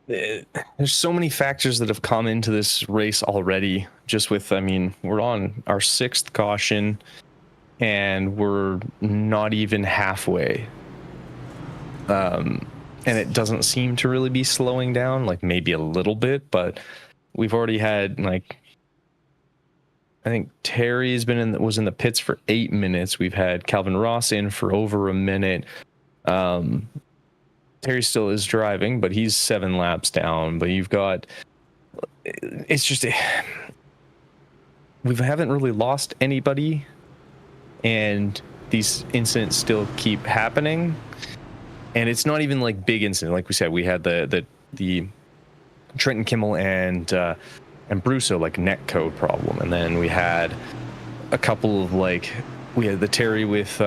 there's so many factors that have come into this race already. Just with, I mean, we're on our 6th caution, and we're not even halfway. And it doesn't seem to really be slowing down, like maybe a little bit, but we've already had, like, I think Terry's was in the pits for 8 minutes. We've had Calvin Ross in for over a minute. Terry still is driving, but he's 7 laps down. But you've got, it's just, we haven't really lost anybody, and these incidents still keep happening. And it's not even like big incident. Like we said, we had the Trenton Kimmel and Brusso like neck code problem, and then we had a couple of we had the Terry with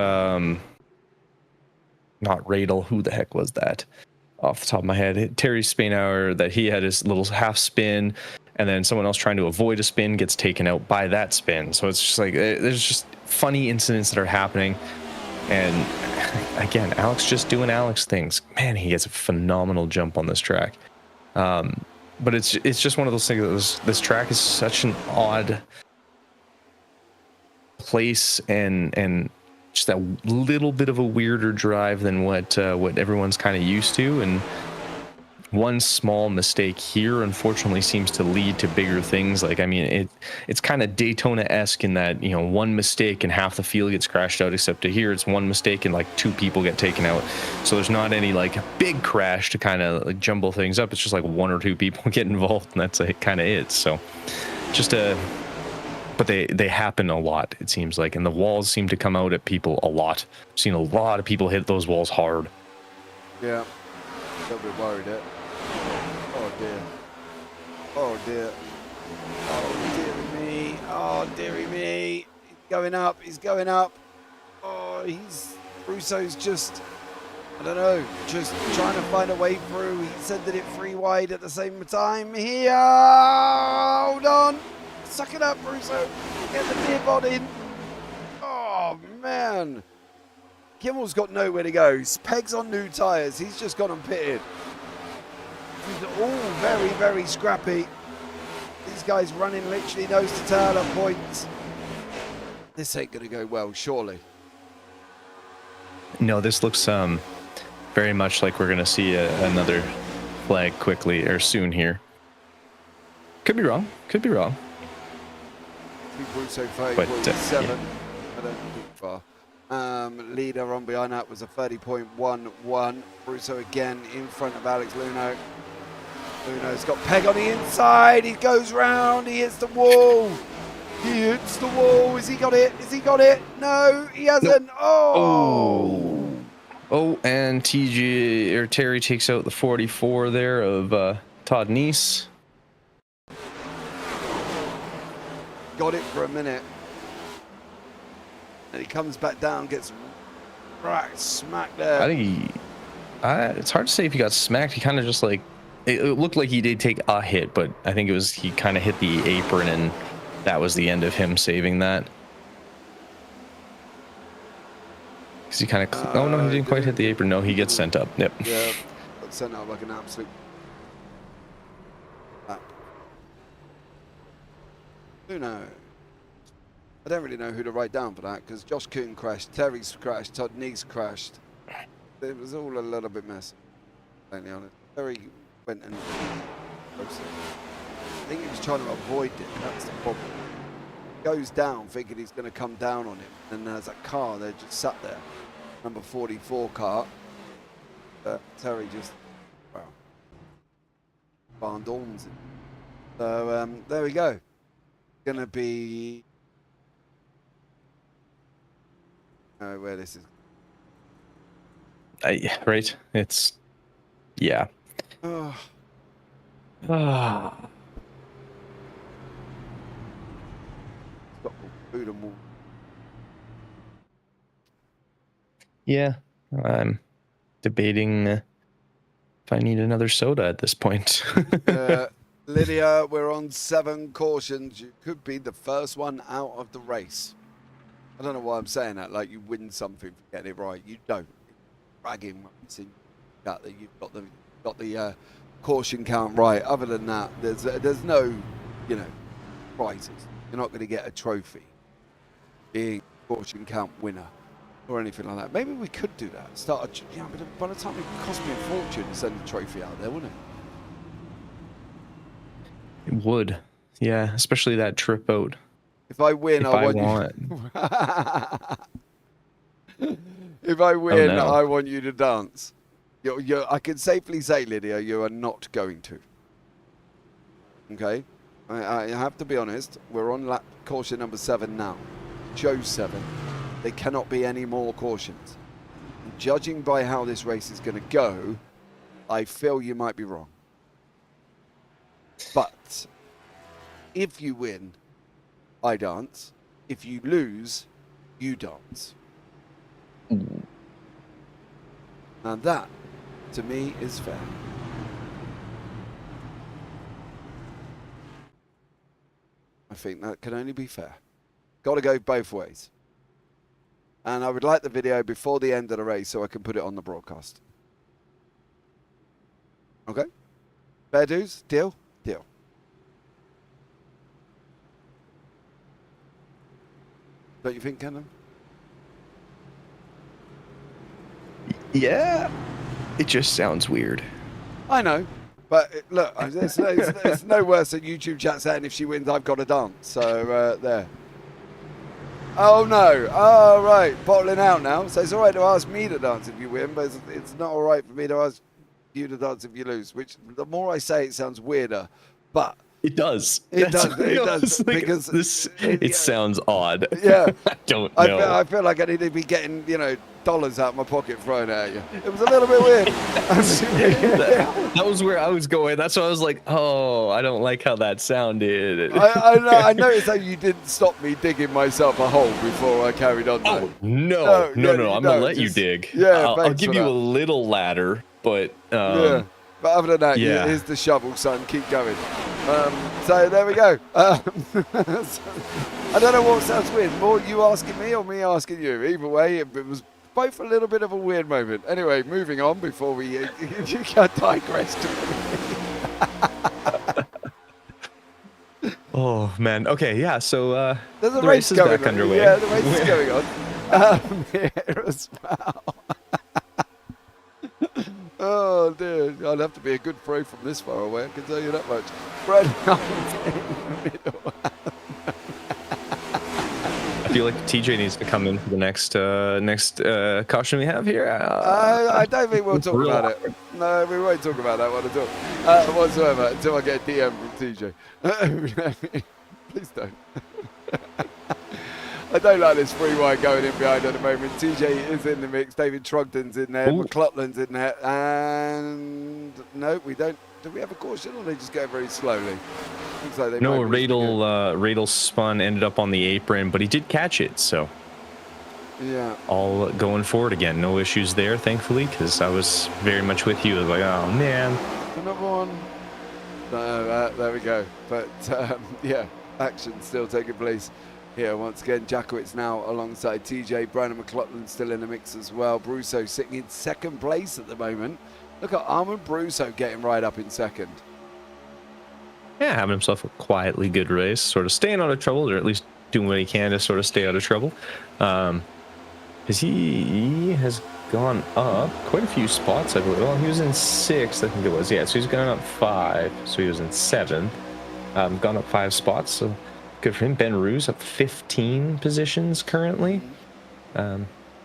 not Radel, who the heck was that off the top of my head? Terry Spainhour, that he had his little half spin, and then someone else trying to avoid a spin gets taken out by that spin. So it's just like, there's just funny incidents that are happening. And again, Alex just doing Alex things. Man, he has a phenomenal jump on this track. But it's just one of those things that this track is such an odd place, and just that little bit of a weirder drive than what everyone's kind of used to. And one small mistake here, unfortunately, seems to lead to bigger things. Like, I mean, it's kind of Daytona-esque in that, you know, one mistake and half the field gets crashed out, except to here it's one mistake and like 2 people get taken out. So there's not any like big crash to kind of like jumble things up. It's just like 1 or 2 people get involved, and that's like kind of it. So just but they happen a lot, it seems like, and the walls seem to come out at people a lot. I've seen a lot of people hit those walls hard. Yeah, a little bit worried it. Oh dear. Oh dear. Oh dearie me. Oh dearie me. He's going up. He's going up. Oh, Russo's just, I don't know, just trying to find a way through. He said that it 3 wide at the same time. Here. Hold on. Suck it up, Russo. Get the beer bod in. Oh, man. Kimmel's got nowhere to go. Peg's on new tyres. He's just gone and pitted. This is all very, very scrappy. These guys running literally nose to tail at points. This ain't going to go well, surely. No, this looks very much like we're going to see another flag quickly or soon here. Could be wrong. Could be wrong. So But, 30.7. yeah. I don't think far. Leader on behind that was a 30.11. Russo again in front of Alex Luno. Luno's got Peg on the inside. He goes round. He hits the wall. He hits the wall. Has he got it? Has he got it? No, he hasn't. Nope. Oh. Oh, and Terry takes out the 44 there of Todd Neese. Got it for a minute. And he comes back down, gets cracked, smacked there. I think it's hard to say if he got smacked. He kind of just like, it looked like he did take a hit, but I think it was, he kind of hit the apron and that was the end of him saving that. Because he kind of, oh no, he didn't quite hit the apron. No, he gets sent up. Yep. Yeah, got sent up like an absolute. Who knows? I don't really know who to write down for that because Josh Kuhn crashed, Terry's crashed, Todd Neese crashed. It was all a little bit messy, to be honest. Terry went and I think he was trying to avoid it. That's the problem. Goes down thinking he's going to come down on him, and there's a car there just sat there, number 44 car. Terry just, well, barn dorms it. So there we go. Gonna be where this is. Right? It's, yeah. Oh. Ah. Got food and water. Yeah, I'm debating if I need another soda at this point. Lydia, we're on 7 cautions. You could be the first one out of the race. I don't know why I'm saying that, like you win something for getting it right. You don't. Bragging that you've got the caution count right. Other than that, there's no, prizes. You're not going to get a trophy being caution count winner or anything like that. Maybe we could do that. But by the time it cost me a fortune to send the trophy out there, wouldn't it? It would, yeah, especially that trip out. If I win, If I want you. If I win, no. I want you to dance. I can safely say, Lydia, you are not going to. Okay? I have to be honest. We're on caution number 7 now. Chose 7. There cannot be any more cautions. And judging by how this race is going to go, I feel you might be wrong. But if you win, I dance. If you lose, you dance. Now that, to me, is fair. I think that can only be fair. Got to go both ways. And I would like the video before the end of the race so I can put it on the broadcast. Okay? Fair dues? Deal? Deal. Don't you think, Kenton? Yeah, it just sounds weird. I know, but look, it's no worse than YouTube chat saying if she wins, I've got to dance. So there. Oh no! Oh right, bottling out now. So it's all right to ask me to dance if you win, but it's not all right for me to ask you to dance if you lose. Which the more I say, it sounds weirder, but. It does. It does. Like, Because it sounds odd. Yeah. I don't know. I feel like I need to be getting, dollars out of my pocket thrown at you. It was a little bit weird. that was where I was going. That's why I was like, oh, I don't like how that sounded. I noticed how you didn't stop me digging myself a hole before I carried on. Oh, no. I'm going to let you dig. Yeah, I'll give you a little ladder, but... yeah. But other than that, yeah. Here's the shovel, son. Keep going. So there we go. I don't know what sounds weird. More you asking me or me asking you. Either way, it was both a little bit of a weird moment. Anyway, moving on before we you can't digress too much. Oh man. Okay. Yeah. So There's a the race is going back on. underway. Yeah, the race is going on. Here as well. Oh dear, I'd have to be a good throw from this far away, I can tell you that much. Brad in the middle. I feel like TJ needs to come in for the next caution we have here. I don't think we'll talk about it. No, we won't talk about that one at all whatsoever until I get a DM from TJ. Please don't. I don't like this free wide going in behind at the moment. TJ is in the mix. David Trogdon's in there. Ooh. McLaughlin's in there. And no, we don't. Do we have a caution or they just go very slowly? Looks like they No, might be Radel spun, ended up on the apron, but he did catch it, so yeah. all going forward again. No issues there, thankfully, because I was very much with you. I was like, oh man. Another one. No, there we go. But yeah, action still taking place here once again. Jackowitz now alongside TJ. Brandon McLaughlin still in the mix as well. Brusso sitting in second place at the moment. Look at Armand Brusso getting right up in second. Yeah, having himself a quietly good race, sort of staying out of trouble, or at least doing what he can to sort of stay out of trouble. Because he has gone up quite a few spots, I believe. Well, he was in 6th, I think it was. Yeah, so he's gone up 5. So he was in 7th. Gone up 5 spots, so good for him. Ben Ruse up 15 positions currently.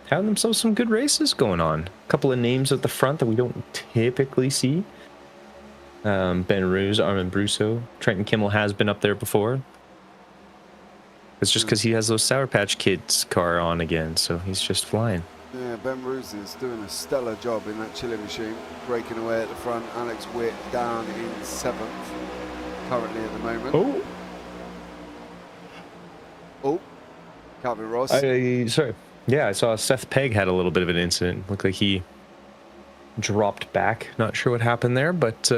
Having themselves some good races going on. A couple of names at the front that we don't typically see. Ben Ruse, Armand Brusso. Trenton Kimmel has been up there before. It's just because he has those Sour Patch Kids car on again, so he's just flying. Yeah, Ben Ruse is doing a stellar job in that chilling machine, breaking away at the front. Alex Witt down in 7th currently at the moment. Oh, Calvin Ross. Sorry. Yeah, I saw Seth Pegg had a little bit of an incident. Looked like he dropped back. Not sure what happened there, but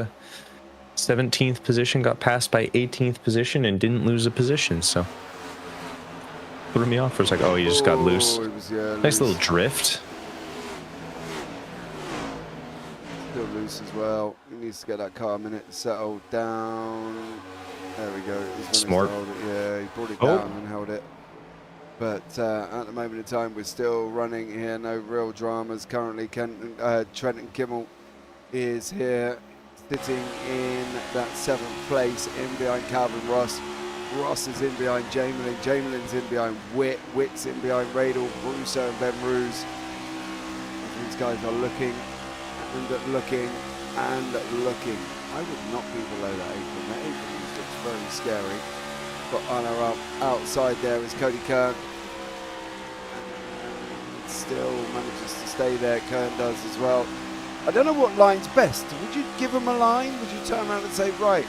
17th position got passed by 18th position and didn't lose a position, so threw me off. I was like, oh, he just got loose. Nice little drift. Still loose as well. He needs to get that car a minute settled down. There we go. He's Smart. Yeah, he brought it down and held it. But at the moment in time, we're still running here. No real dramas currently. Trenton Kimmel is here, sitting in that 7th place, in behind Calvin Ross. Ross is in behind Jamelin. Jamelin's in behind Witt. Witt's in behind Radel, Brusso, and Ben Ruse. These guys are looking and looking and looking. I would not be below that apron. That apron looks very scary. Got Anna up outside there is Cody Kern. And still manages to stay there. Kern does as well. I don't know what line's best. Would you give him a line? Would you turn around and say, right,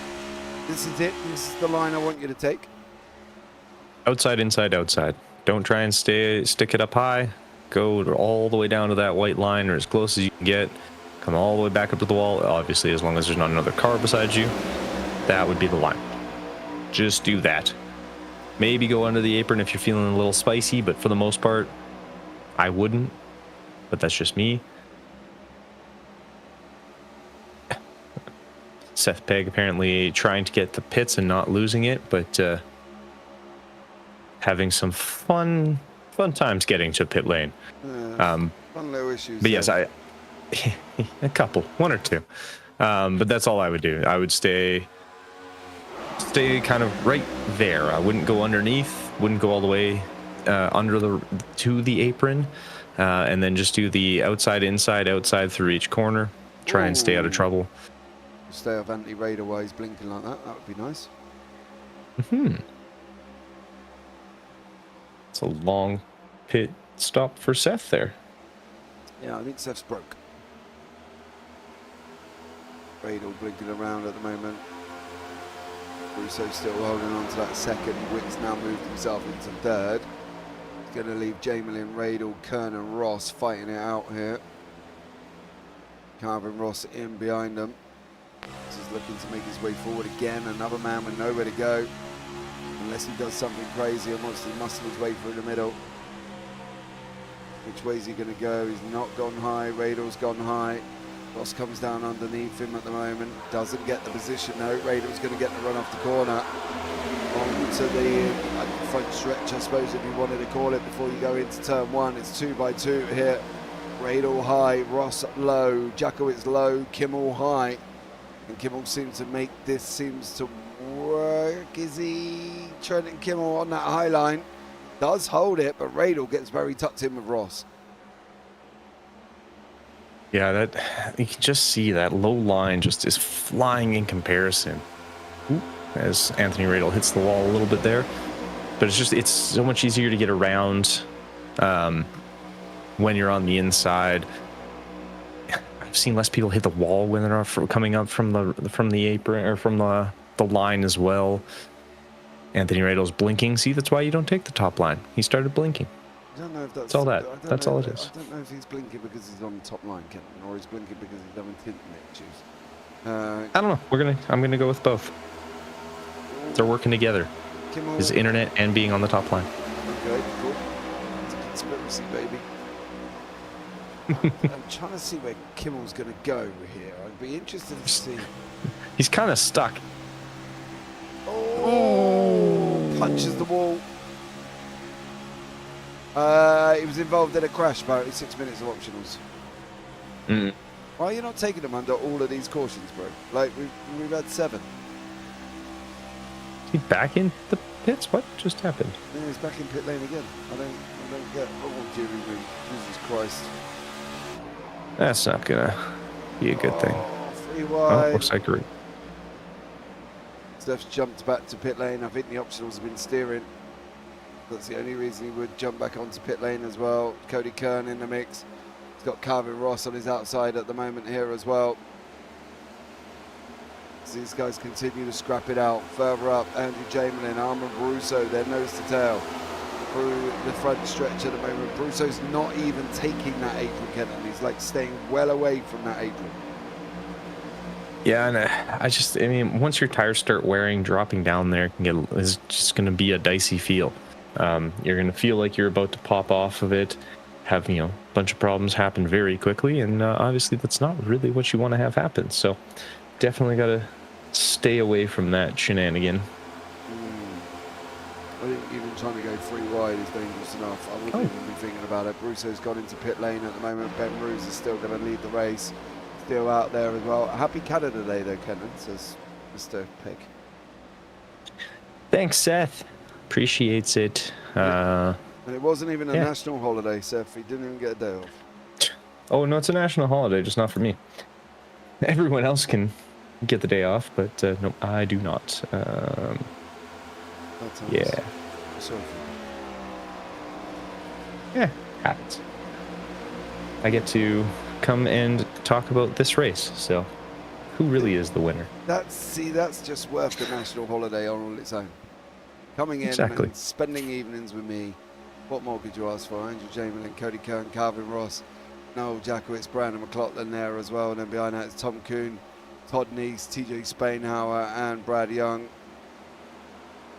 this is it. This is the line I want you to take? Outside, inside, outside. Don't try and stick it up high. Go all the way down to that white line or as close as you can get. Come all the way back up to the wall. Obviously, as long as there's not another car beside you, that would be the line. Just do that. Maybe go under the apron if you're feeling a little spicy, but for the most part, I wouldn't. But that's just me. Seth Pegg apparently trying to get the pits and not losing it, but having some fun times getting to pit lane. Fun little issues. But yes, a couple, 1 or 2. But that's all I would do. I would stay kind of right there. I wouldn't go underneath, wouldn't go all the way to the apron, and then just do the outside, inside, outside through each corner. Try and stay out of trouble. Stay off anti-radar while he's blinking like that. That would be nice. It's a long pit stop for Seth there. Yeah, I think Seth's broke. Radel blinking around at the moment. Russo still holding on to that second. Witt's now moved himself into 3rd. He's going to leave Jamelin, Radel, Kern and Ross fighting it out here. Calvin Ross in behind them. He's looking to make his way forward again. Another man with nowhere to go. Unless he does something crazy and wants to muscle his way through the middle. Which way is he going to go? He's not gone high. Radel's gone high. Ross comes down underneath him at the moment. Doesn't get the position though. Radal's going to get the run off the corner. Onto the front stretch, I suppose, if you wanted to call it, before you go into turn one. It's 2x2 here. Radal high, Ross low, Jakowitz low, Kimmel high. And Kimmel seems to make this, seems to work. Is he? Trent Kimmel on that high line. Does hold it, but Radal gets very tucked in with Ross. Yeah, that you can just see that low line just is flying in comparison. Ooh, as Anthony Radal hits the wall a little bit there. But it's so much easier to get around when you're on the inside. I've seen less people hit the wall when they're coming up from the apron or from the line as well. Anthony Radal's blinking. See, that's why you don't take the top line. He started blinking. I don't know if that's all that. That's all it is. I don't know if he's blinking because he's on the top line, Kenton, or he's blinking because he's having tint issues. I don't know. I'm gonna go with both. They're working together. Kimmel. His internet and being on the top line. Okay, cool. It's a conspiracy, baby. I'm trying to see where Kimmel's going to go here. I'd be interested to see. He's kind of stuck. Oh! Punches the wall. He was involved in a crash, apparently 6 minutes of optionals. Mm. Why are you not taking them under all of these cautions, bro? Like, we've had 7. Is he back in the pits? What just happened? Yeah, he's back in pit lane again. I don't get. Oh, dearie me. Jesus Christ. That's not gonna be a good thing. Free Oh, wide. looks like a Steph's jumped back to pit lane. I think the optionals have been steering. That's the only reason he would jump back onto pit lane as well. Cody Kern in the mix. He's got Calvin Ross on his outside at the moment here as well. As these guys continue to scrap it out. Further up, Andrew Jamelin, Armand Brusso, their nose to tail through the front stretch at the moment. Brusso's not even taking that apron, Kenton. He's like staying well away from that apron. Yeah, and I mean, once your tires start wearing, dropping down there is just going to be a dicey feel. You're going to feel like you're about to pop off of it, have, a bunch of problems happen very quickly, and obviously that's not really what you want to have happen. So definitely got to stay away from that shenanigan. I think even trying to go free wide is dangerous enough. I wouldn't even be thinking about it. Brusso's gone into pit lane at the moment. Ben Ruse is still going to lead the race. Still out there as well. Happy Canada Day though, Kenton, says Mr. Pig. Thanks, Seth. Appreciates it. And it wasn't even a national holiday, Seth. He didn't even get a day off. Oh, no, it's a national holiday, just not for me. Everyone else can get the day off, but no, I do not. Yeah. Sorry. Yeah, happens. I get to come and talk about this race, so who really is the winner? That's just worth the national holiday on all its own. Coming in Exactly. and spending evenings with me. What more could you ask for? Andrew Jamelin, Cody Kern, Calvin Ross, Noel Jakowitz, Brandon McLaughlin there as well. And then behind that is Tom Kuhn, Todd Neese, TJ Spainhauer, and Brad Young.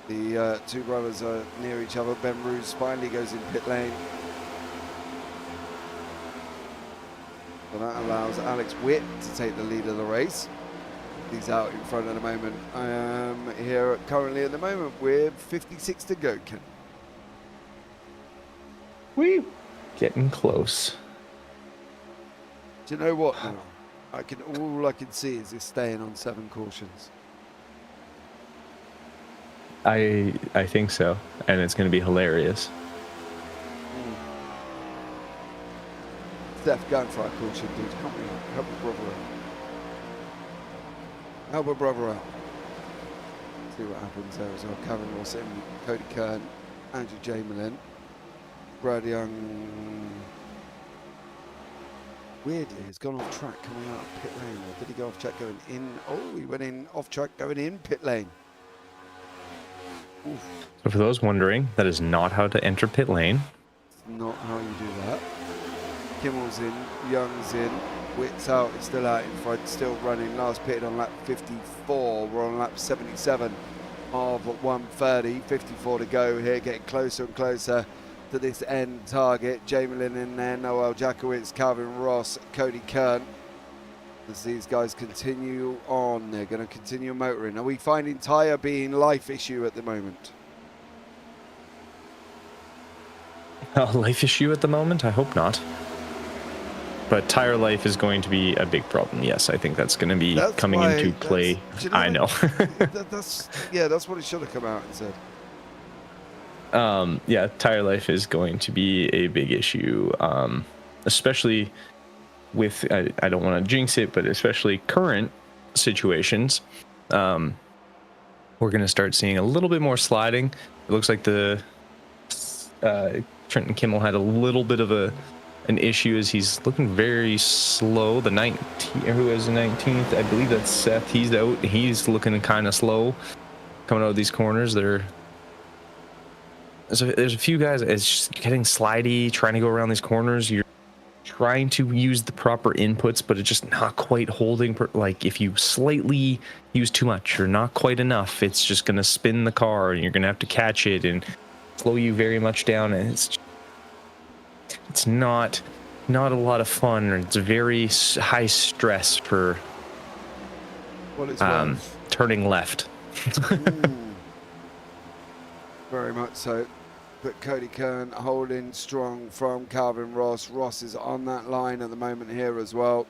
The two brothers are near each other. Ben Ruse finally goes in pit lane. So that allows Alex Witt to take the lead of the race. He's out in front at the moment. I am here currently at the moment with 56 to go, Ken. Woo! Getting close. Do you know what? Now? All I can see is this staying on 7 cautions. I think so, and it's going to be hilarious. Steph, going for our caution, dude. Help me out. Help a brother out. Help a brother out. See what happens there as well. Kevin Ross in, Cody Kern, Andrew Jamelin, Brad Young. Weirdly, has gone off track coming out of pit lane. Or did he go off track going in? Oh, he went in off track going in pit lane. Oof. So for those wondering, that is not how to enter pit lane. It's not how you do that. Kimmel's in, Young's in, Witt's out, it's still out in front, still running. Last pitted on lap 54. We're on lap 77 of 130. 54 to go here, getting closer and closer to this end target. Jamelin in there, Noel Jakowitz, Calvin Ross, Cody Kern. as these guys continue on. They're going to continue motoring. Are we finding tyre being life issue at the moment? A life issue at the moment? I hope not. But tire life is going to be a big problem. Yes, I think that's going to be coming into play. I know. That's what it should have come out and said. Yeah, tire life is going to be a big issue, especially with, I don't want to jinx it, but especially current situations. We're going to start seeing a little bit more sliding. It looks like the Trenton Kimmel had a little bit of an issue as he's looking very slow. The 19, who is the 19th? I believe that's Seth. He's out. He's looking kind of slow coming out of these corners. There's a few guys. It's just getting slidey, trying to go around these corners. You're trying to use the proper inputs, but it's just not quite holding. Like if you slightly use too much or not quite enough, it's just going to spin the car and you're going to have to catch it and slow you very much down. And it's not a lot of fun. It's very high stress for turning left. Very much so. But Cody Kern holding strong from Calvin Ross. Ross is on that line at the moment here as well.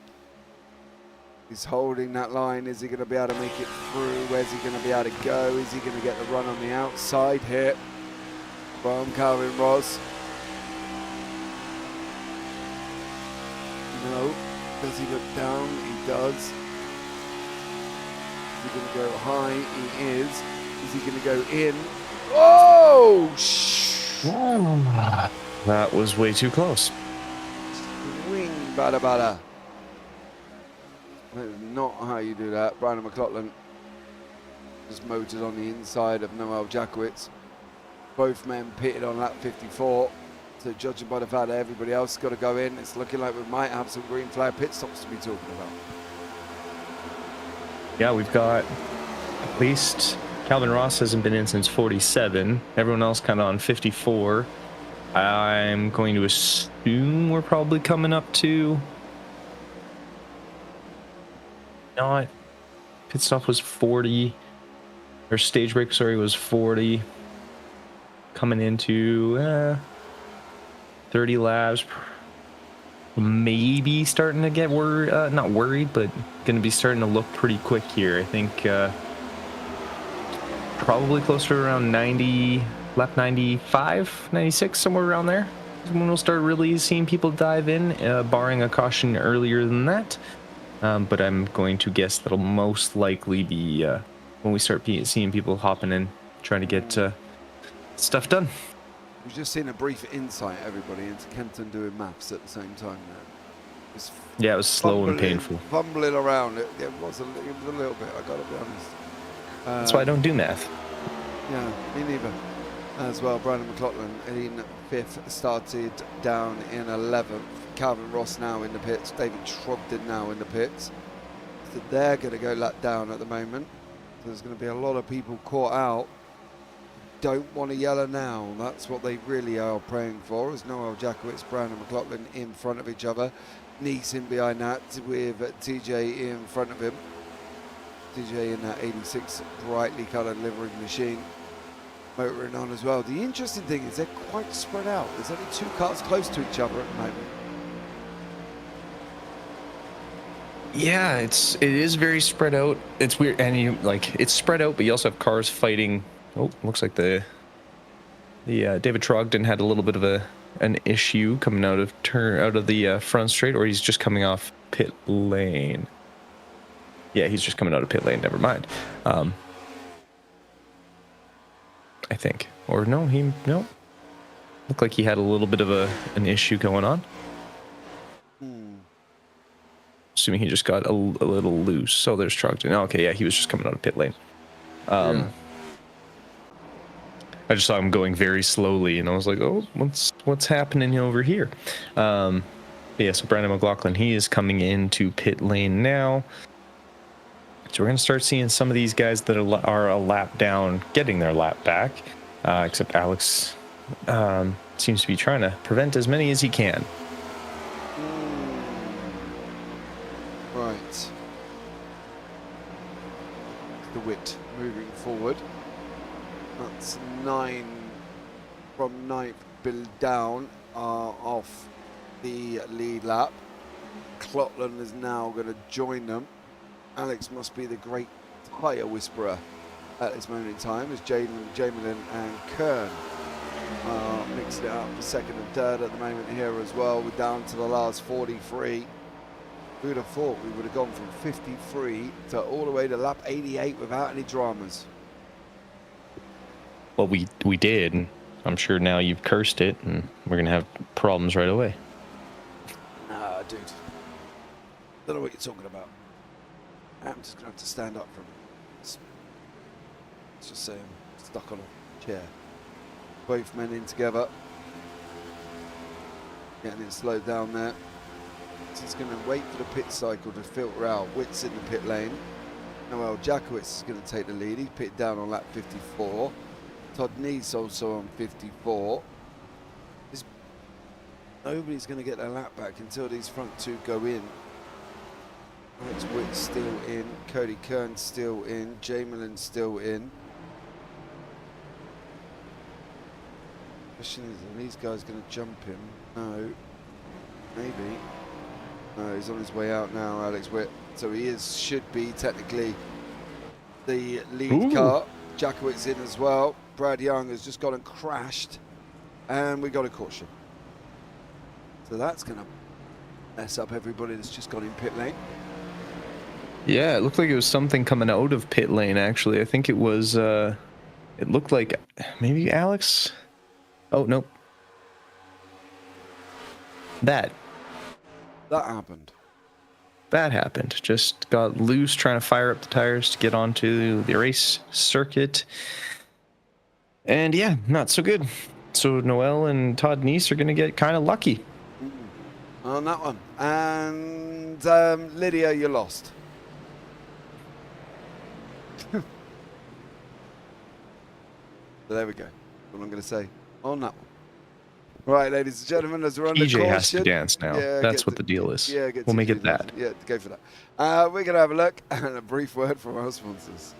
He's holding that line. Is he going to be able to make it through? Where's he going to be able to go? Is he going to get the run on the outside here from Calvin Ross? No. Does he look down? He does. Is he going to go high? He is. Is he going to go in? Oh! That was way too close. Swing, bada bada. That is not how you do that. Brandon McLaughlin just motored on the inside of Noel Jakowitz. Both men pitted on lap 54. So judging by the fact that everybody else has got to go in, it's looking like we might have some green flag pit stops to be talking about. Yeah, we've got at least Calvin Ross hasn't been in since 47. Everyone else kind of on 54. I'm going to assume we're probably coming up to... Not... Pit stop was 40. Or stage break, sorry, was 40. Coming into 30 laps. Maybe starting to get not worried, but going to be starting to look pretty quick here. I think probably closer to around 90, lap 95, 96, somewhere around there. When we'll start really seeing people dive in, barring a caution earlier than that. But I'm going to guess that'll most likely be when we start seeing people hopping in, trying to get stuff done. We've just seen a brief insight, everybody, into Kenton doing maths at the same time there. Yeah, it was slow and painful. Fumbling around. It was a little bit, I gotta be honest. That's why I don't do math. Yeah, me neither. As well, Brandon McLaughlin in 5th, started down in 11th. Calvin Ross now in the pits. David Trogdon now in the pits. So they're going to go lap down at the moment. So there's going to be a lot of people caught out. Don't want to yellow now. That's what they really are praying for. As Noel Jakowitz, Brandon McLaughlin in front of each other. Nice in behind that with TJ in front of him. TJ in that 86 brightly coloured livery machine. Motoring on as well. The interesting thing is they're quite spread out. There's only 2 cars close to each other at the moment. Yeah, it is very spread out. It's weird, and it's spread out, but you also have cars fighting. Oh, looks like the David Trogdon had a little bit of an issue coming out of the front straight, or he's just coming off pit lane. Yeah, he's just coming out of pit lane. Never mind. I think, or no, looked like he had a little bit of an issue going on. Assuming he just got a little loose. So there's Trogdon. Okay, yeah, he was just coming out of pit lane. I just saw him going very slowly, and I was like, "Oh, what's happening over here?" Yeah, so Brandon McLaughlin, he is coming into pit lane now. So we're gonna start seeing some of these guys that are a lap down, getting their lap back. Except Alex seems to be trying to prevent as many as he can. Right. Right. The Wit moving forward. That's 9 from 9th down off the lead lap. Clotland is now going to join them. Alex must be the great tyre whisperer at this moment in time, as Jamelin and Kern are mixing it up for second and third at the moment here as well. We're down to the last 43. Who would have thought we would have gone from 53 to all the way to lap 88 without any dramas? Well, we did. And I'm sure now you've cursed it, and we're gonna have problems right away. Nah, dude. Don't know what you're talking about. I'm just gonna have to stand up from it. Let's just say I'm stuck on a chair. Both men in together. Getting it slowed down there. He's going to wait for the pit cycle to filter out. Witt's in the pit lane. Noel Jakowicz is going to take the lead. He pitted down on lap 54. Todd Neese also on 54. Nobody's going to get their lap back until these front two go in. Alex Witt's still in. Cody Kern's still in. Jamelin's still in. Question is, are these guys going to jump him? No. Maybe. No, he's on his way out now, Alex Witt. So he should be technically the lead car. Jakowicz in as well. Brad Young has just gone and crashed. And we got a caution. So that's going to mess up everybody that's just got in pit lane. Yeah, it looked like it was something coming out of pit lane, actually. I think it was, it looked like maybe Alex. Oh, nope. That happened. That happened. Just got loose trying to fire up the tires to get onto the race circuit. And yeah, not so good. So Noel and Todd Neese are going to get kind of lucky. On that one. And Lydia, you lost. So there we go. What I'm going to say on that one. Right, ladies and gentlemen, as we're on the caution. EJ has to dance now. Yeah, that's what the deal is. Yeah, we'll make it that. Yeah, go for that. We're going to have a look and a brief word from our sponsors.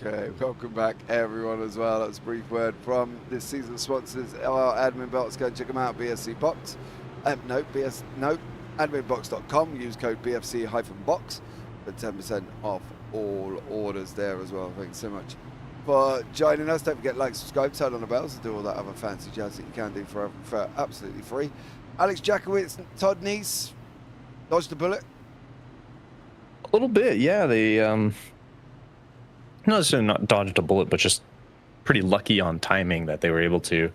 Okay, welcome back everyone as well. That's a brief word from this season's sponsors, our admin box. Go and check them out, BSC Box. Adminbox.com. Use code BFC-box for 10% off all orders there as well. Thanks so much for joining us. Don't forget, like, subscribe, turn on the bells, and do all that other fancy jazz that you can do for absolutely free. Alex Jakowicz, Todd Neese, dodged the bullet. A little bit, yeah. They not necessarily not dodged a bullet, but just pretty lucky on timing that they were able to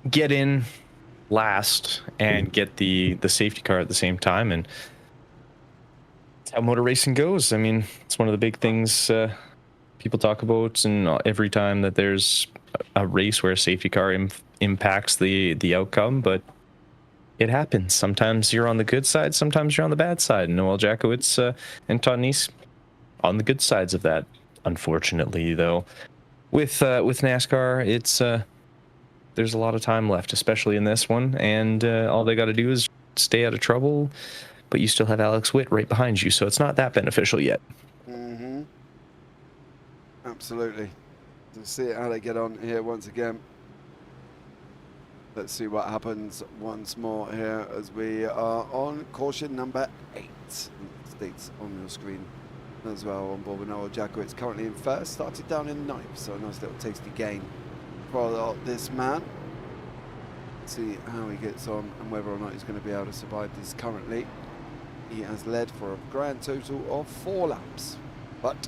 get in last and get the safety car at the same time. And that's how motor racing goes. I mean, it's one of the big things people talk about, and every time that there's a race where a safety car impacts the outcome, but it happens. Sometimes you're on the good side, sometimes you're on the bad side. Noel Jakowicz and Todd Neese on the good sides of that. Unfortunately, though, with NASCAR, it's there's a lot of time left, especially in this one, and all they got to do is stay out of trouble. But you still have Alex Witt right behind you, so it's not that beneficial yet. Mm-hmm. Absolutely. Let's see how they get on here once again. Let's see what happens once more here as we are on caution number 8. States on your screen as well on board with Noel Jakowicz, currently in first, started down in 9th, so a nice little tasty gain for this man. Let's see how he gets on and whether or not he's going to be able to survive this currently. He has led for a grand total of 4 laps, but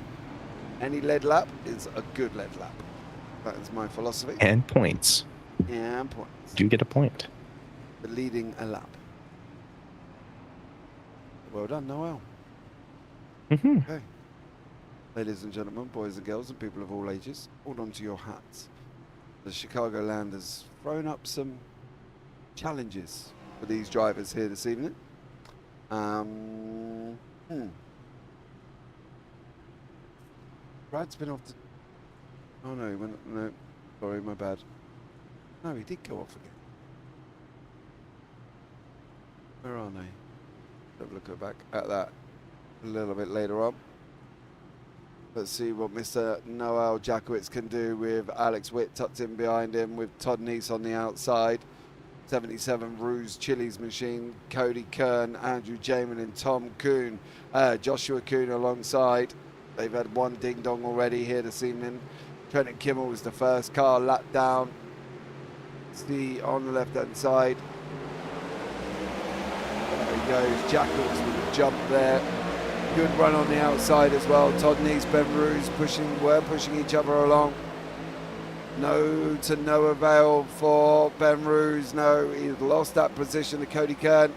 any lead lap is a good lead lap. That is my philosophy. And points. And points. Do you get a point? For leading a lap. Well done, Noel. Okay. Ladies and gentlemen, boys and girls, and people of all ages, hold on to your hats. The Chicagoland has thrown up some challenges for these drivers here this evening. Brad's been off the... Oh no, he went... No, sorry, my bad. No, he did go off again. Where are they? Have a look back at that a little bit later on. Let's see what Mr. Noel Jakowitz can do with Alex Witt tucked in behind him, with Todd Neese on the outside. 77 Ruse, Chili's Machine, Cody Kern, Andrew Jamin and Tom Kuhn. Joshua Kuhn alongside. They've had one ding-dong already here this evening. Trenton Kimmel was the first car lapped down. See on the left-hand side. There he goes, Jakowitz with a jump there. Good run on the outside as well. Todd Neese, Ben Ruse were pushing each other along. No to no avail for Ben Ruse. No, he's lost that position to Cody Kern.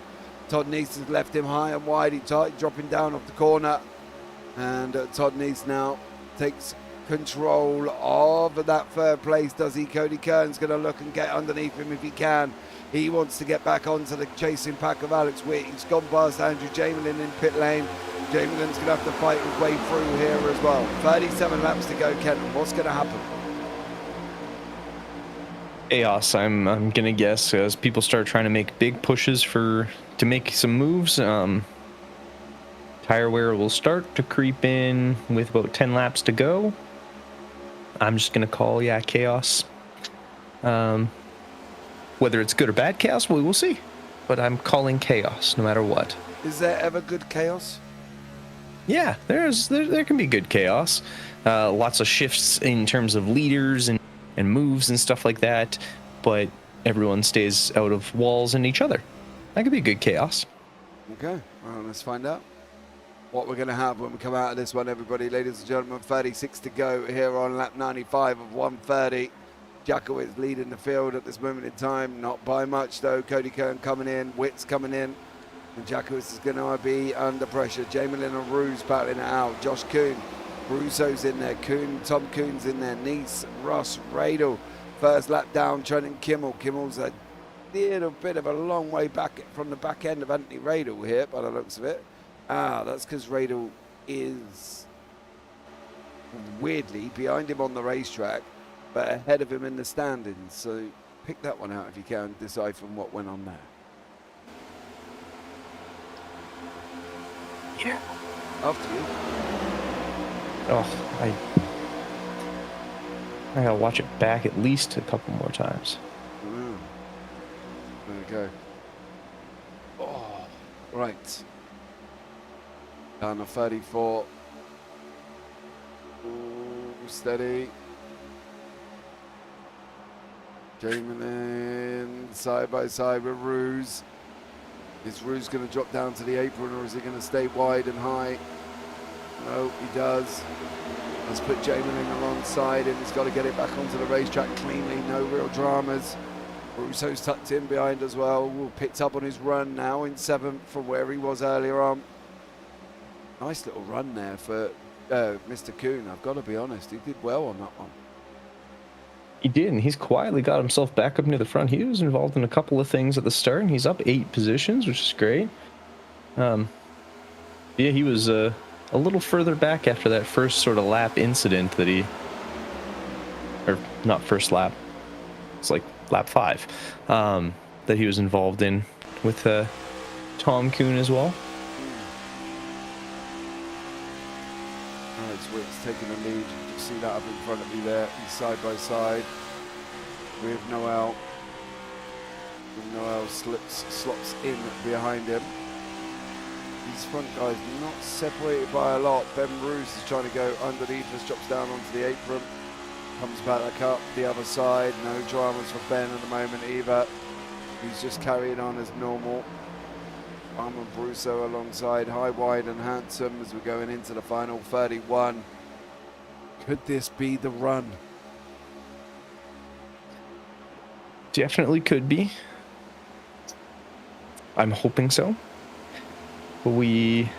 Todd Neese has left him high and wide. He started dropping down off the corner. And Todd Neese now takes control of that third place, does he? Cody Kern's going to look and get underneath him if he can. He wants to get back onto the chasing pack of Alex Witt. He's gone past Andrew Jamelin in pit lane. Jamelin's going to have to fight his way through here as well. 37 laps to go, Kenton. What's going to happen? Chaos, I'm gonna guess, as people start trying to make big pushes to make some moves. Tire wear will start to creep in with about 10 laps to go. I'm just gonna call, chaos. Whether it's good or bad chaos, we will see. But I'm calling chaos no matter what. Is there ever good chaos? Yeah, there can be good chaos. Lots of shifts in terms of leaders and moves and stuff like that, but everyone stays out of walls and each other. That could be good chaos. Okay, well, let's find out what we're going to have when we come out of this one, everybody. Ladies and gentlemen, 36 to go here on lap 95 of 130. Jakowitz leading the field at this moment in time, not by much though. Cody Kern coming in, Witt's coming in, and Jakowitz is going to be under pressure. Jamelin and Ruse battling it out. Josh Kuhn, Russo's in there, Tom Kuhn's in there, Neese, Ross, Radel. First lap down, Trenton Kimmel. Kimmel's a little bit of a long way back from the back end of Anthony Radel here, by the looks of it. That's because Radel is weirdly behind him on the racetrack, but ahead of him in the standings. So pick that one out if you can, decide from what went on there. Yeah. After you. Oh, I gotta watch it back at least a couple more times. There we go. Oh, right. Down to 34. Ooh, steady. Jamelin side by side with Ruse. Is Ruse going to drop down to the apron, or is he going to stay wide and high? No, he does. Let's put Jamelin alongside him. He's got to get it back onto the racetrack cleanly. No real dramas. Russo's tucked in behind as well. Will picked up on his run now in 7th from where he was earlier on. Nice little run there for Mr. Kuhn. I've got to be honest. He did well on that one. He did, and he's quietly got himself back up near the front. He was involved in a couple of things at the start, and he's up 8 positions, which is great. Yeah, he was a little further back after that first sort of lap incident that he... Or, not first lap. It's like lap 5. That he was involved in with Tom Kuhn as well. Alex Witt's taking the lead. You see that up in front of me there. He's side by side with Noel. And Noel slots in behind him. These front guys not separated by a lot. Ben Ruse is trying to go underneath, just drops down onto the apron. Comes back up the other side. No dramas for Ben at the moment either. He's just carrying on as normal. Armand Brusso alongside High, Wide and Handsome as we're going into the final 31. Could this be the run? Definitely could be. I'm hoping so. We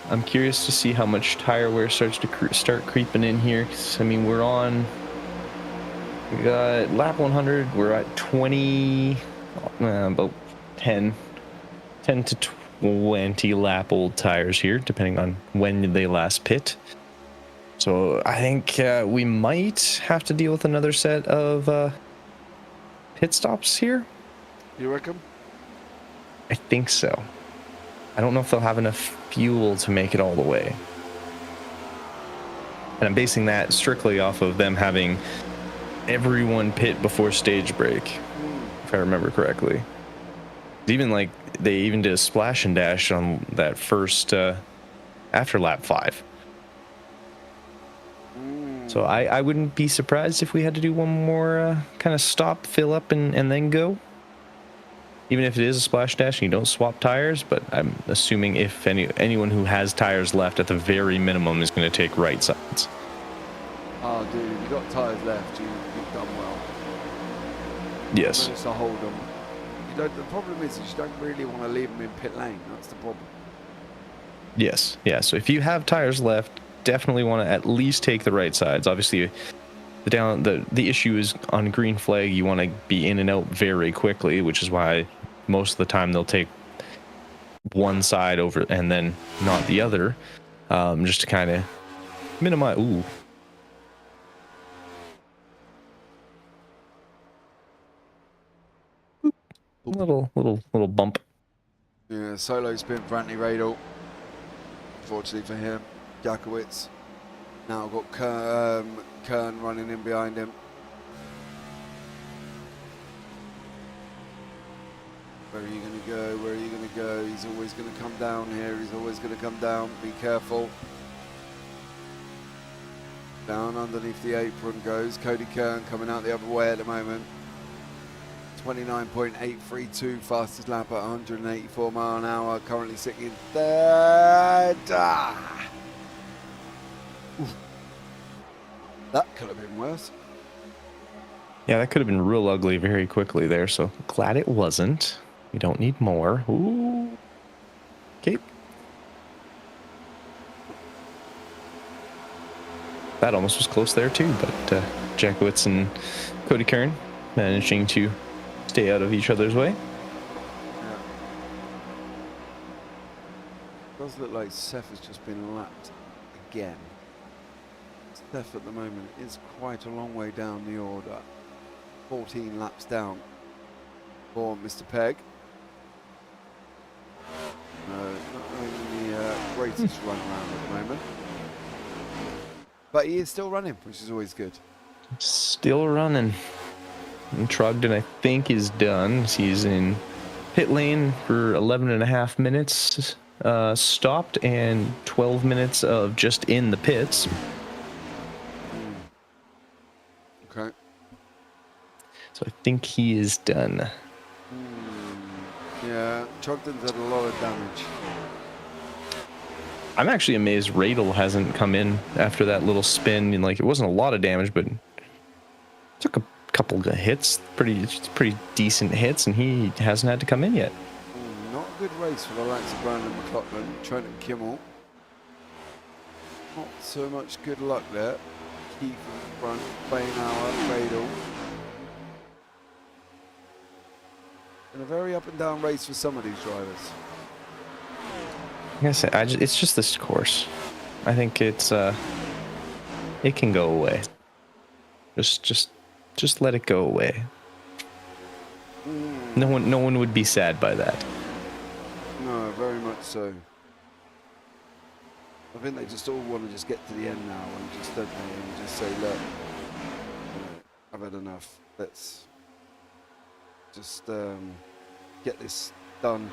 I'm curious to see how much tire wear starts to start creeping in here. 'Cause, I mean, we got lap 100. We're at 20, about 10 to 20 lap old tires here, depending on when they last pit. So I think we might have to deal with another set of pit stops here. You reckon? I think so. I don't know if they'll have enough fuel to make it all the way. And I'm basing that strictly off of them having everyone pit before stage break, if I remember correctly. Even like they even did a splash and dash on that first after lap 5. So I wouldn't be surprised if we had to do one more kind of stop, fill up, and then go. Even if it is a splash dash and you don't swap tires, but I'm assuming if anyone who has tires left at the very minimum is going to take right sides. Oh, dude, if you've got tyres left, you've done well. Yes. Managed to hold them. The problem is you don't really want to leave them in pit lane. That's the problem. Yes. Yeah. So if you have tires left, definitely want to at least take the right sides. Obviously, the issue is on green flag. You want to be in and out very quickly, which is why most of the time they'll take one side over and then not the other, just to kind of minimize. Ooh. Little bump. Yeah, solo spin for Anthony Radel. Unfortunately for him, Jakowitz now got Kern running in behind him. Where are you going to go? Where are you going to go? He's always going to come down here. He's always going to come down. Be careful. Down underneath the apron goes Cody Kern, coming out the other way at the moment. 29.832 fastest lap at 184 mile an hour. Currently sitting in third. That could have been worse. Yeah, that could have been real ugly very quickly there. So glad it wasn't. We don't need more. Ooh. Okay. That almost was close there too, but Jakowitz and Cody Kern managing to stay out of each other's way. Yeah. Does look like Seth has just been lapped again. Seth at the moment is quite a long way down the order. 14 laps down for Mr. Pegg. Not having the greatest run around at the moment. But he is still running, which is always good. Still running. And Trogdon, I think, is done. He's in pit lane for 11.5 minutes stopped and 12 minutes of just in the pits. Okay. So I think he is done. Yeah, Trogdon's had a lot of damage. I'm actually amazed Radel hasn't come in after that little spin. And like, it wasn't a lot of damage, but took a couple of hits, pretty decent hits, and he hasn't had to come in yet. Not a good race for the likes of Brandon McLaughlin, Trenton Kimmel. Not so much good luck there. Keith in front, Bainauer, Radel. And a very up and down race for some of these drivers. Like I said, it's just this course. I think it's it can go away. Just let it go away. No one would be sad by that. No, very much so. I think they just all want to just get to the end now and just don't they, and just say, look, I've had enough. Let's just get this done.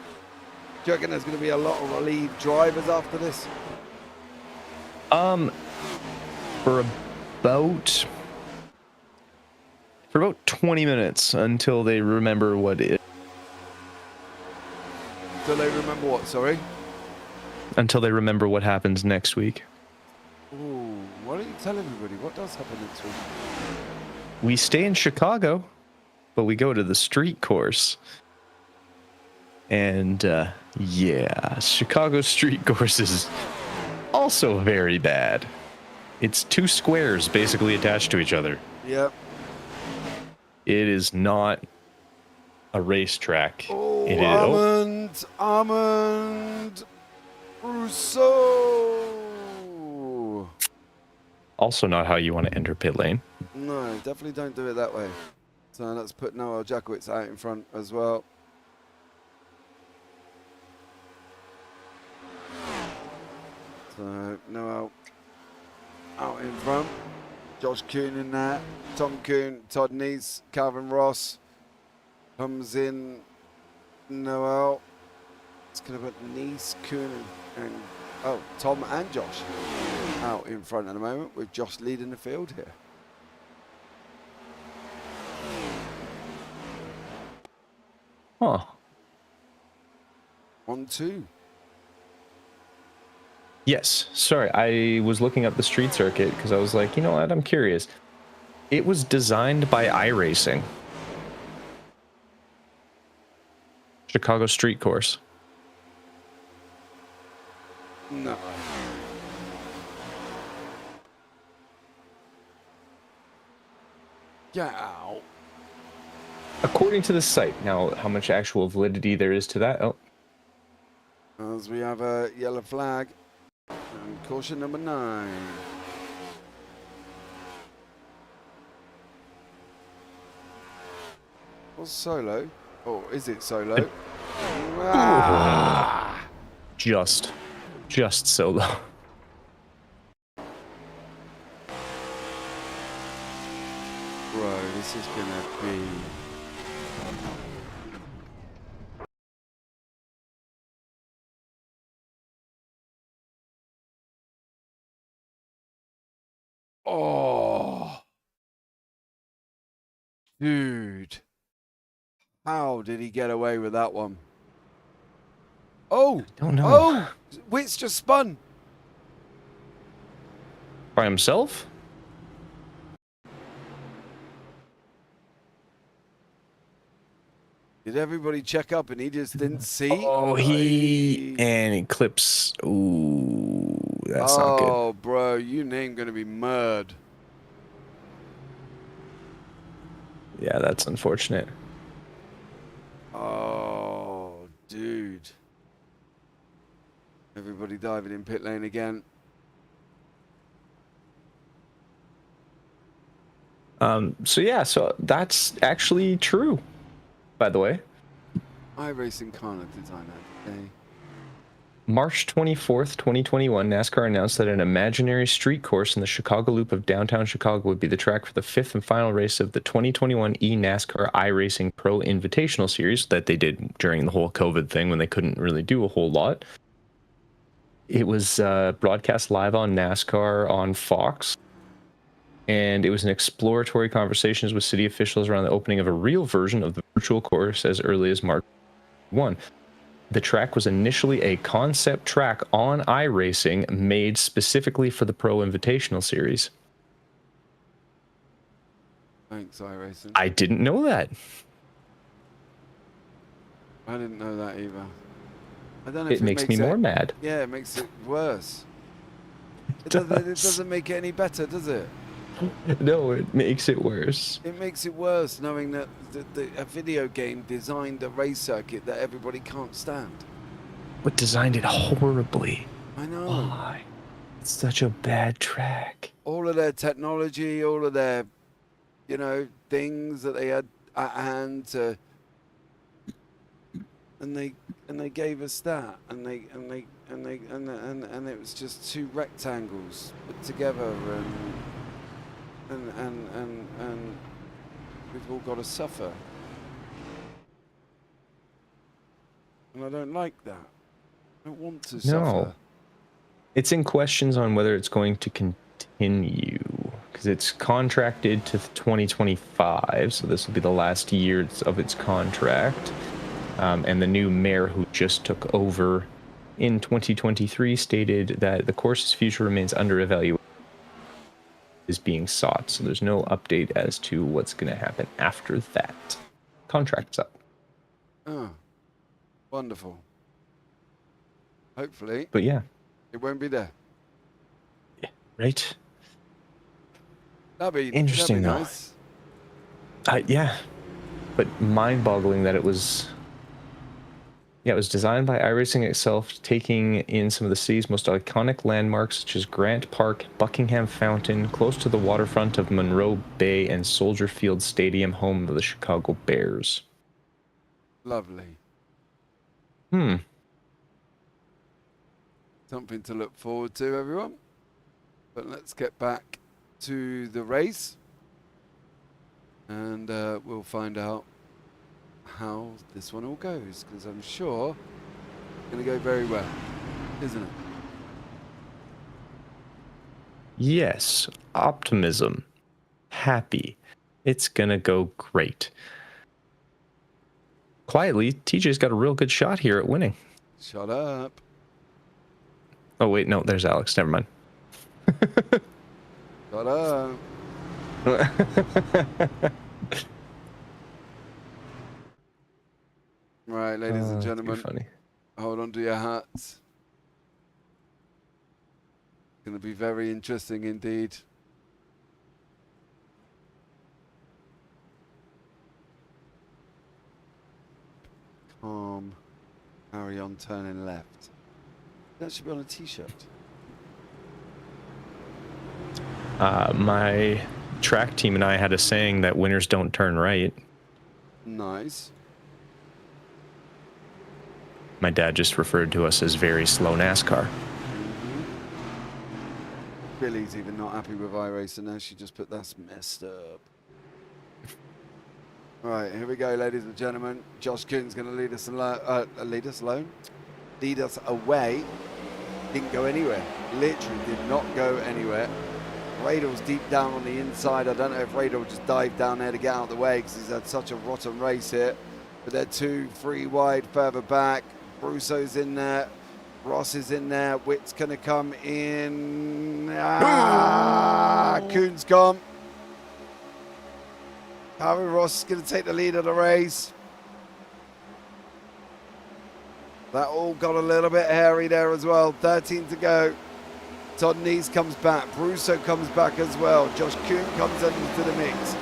Do you reckon there's going to be a lot of relieved drivers after this? For about 20 minutes until they remember what it. Until they remember what? Sorry. Until they remember what happens next week. Ooh, why don't you tell everybody what does happen next week? We stay in Chicago, but we go to the street course. And yeah, Chicago street course is Also very bad. It's two squares basically attached to each other. Yep. It is not a racetrack. Oh, It is. Armand Rousseau. Also not how you want to enter pit lane. No, definitely don't do it that way. So let's put Noel Jakowicz out in front as well. So Noel out in front. Josh Kuhn in there. Tom Kuhn, Todd Neese, Calvin Ross. Comes in Noel. It's going to put Neese, Kuhn, and Tom and Josh out in front at the moment, with Josh leading the field here. Huh. 1-2. Yes. Sorry, I was looking up the street circuit because I was like, you know what? I'm curious. It was designed by iRacing. Chicago street course. No. Get out. According to the site. Now, how much actual validity there is to that? Oh, As we have a yellow flag. And caution number 9. What's solo? Oh, is it solo? just solo. Bro, this is gonna be... Oh, dude. How did he get away with that one? Oh, Don't know. oh, Witz just spun. By himself? Did everybody check up and he just didn't see? Oh, and he clips. Ooh, that's not good. Oh, bro, you name gonna be murd. Yeah, that's unfortunate. Oh, dude. Everybody diving in pit lane again. So that's actually true, by the way. iRacing Kana designer today. March 24th, 2021, NASCAR announced that an imaginary street course in the Chicago Loop of downtown Chicago would be the track for the 5th and final race of the 2021 eNASCAR iRacing Pro Invitational Series that they did during the whole COVID thing when they couldn't really do a whole lot. It was broadcast live on NASCAR on Fox, and it was an exploratory conversations with city officials around the opening of a real version of the virtual course as early as March 1. The track was initially a concept track on iRacing made specifically for the Pro Invitational Series. Thanks, iRacing. I didn't know that. I didn't know that either. I don't know It if makes me more mad. Yeah, it makes it worse. It doesn't make it any better, does it? No, it makes it worse. It makes it worse knowing that a video game designed a race circuit that everybody can't stand. But designed it horribly. I know. Why? It's such a bad track. All of their technology, all of their, things that they had at hand to, and they gave us that, and it was just two rectangles put together, and we've all got to suffer. And I don't like that. I don't want to suffer. It's in questions on whether it's going to continue, because it's contracted to 2025, so this will be the last year of its contract. And the new mayor who just took over in 2023 stated that the course's future remains under evaluation, is being sought. So there's no update as to what's going to happen after that. Contract's up. Oh, wonderful. Hopefully. But yeah. It won't be there. Right. That'd be Interesting, though. nice. Yeah, but mind-boggling that it was. Yeah, it was designed by iRacing itself, taking in some of the city's most iconic landmarks, such as Grant Park, Buckingham Fountain, close to the waterfront of Monroe Bay, and Soldier Field Stadium, home of the Chicago Bears. Lovely. Something to look forward to, everyone. But let's get back to the race. And we'll find out how this one all goes, because I'm sure it's going to go very well, isn't it? Yes, optimism, happy. It's gonna go great. Quietly, TJ's got a real good shot here at winning. Shut up. Oh wait, no, there's Alex. Never mind. Shut up. Right, ladies and gentlemen, Funny. hold on to your hats. It's going to be very interesting indeed. Calm. Carry on turning left. That should be on a t-shirt. My track team and I had a saying that winners don't turn right. Nice. My dad just referred to us as very slow NASCAR. Billy's even not happy with iRacing now. She just put that's messed up. Right, here we go, ladies and gentlemen. Josh Kuhn's going to lead us alone. Lead us away. Didn't go anywhere. Literally did not go anywhere. Radle's deep down on the inside. I don't know if Radle just dived down there to get out of the way because he's had such a rotten race here. But they're 2-3 wide further back. Brusso's in there. Ross is in there. Witt's going to come in. Kuhn's gone. Harry Ross is going to take the lead of the race. That all got a little bit hairy there as well. 13 to go. Todd Neese comes back. Brusso comes back as well. Josh Kuhn comes into the mix.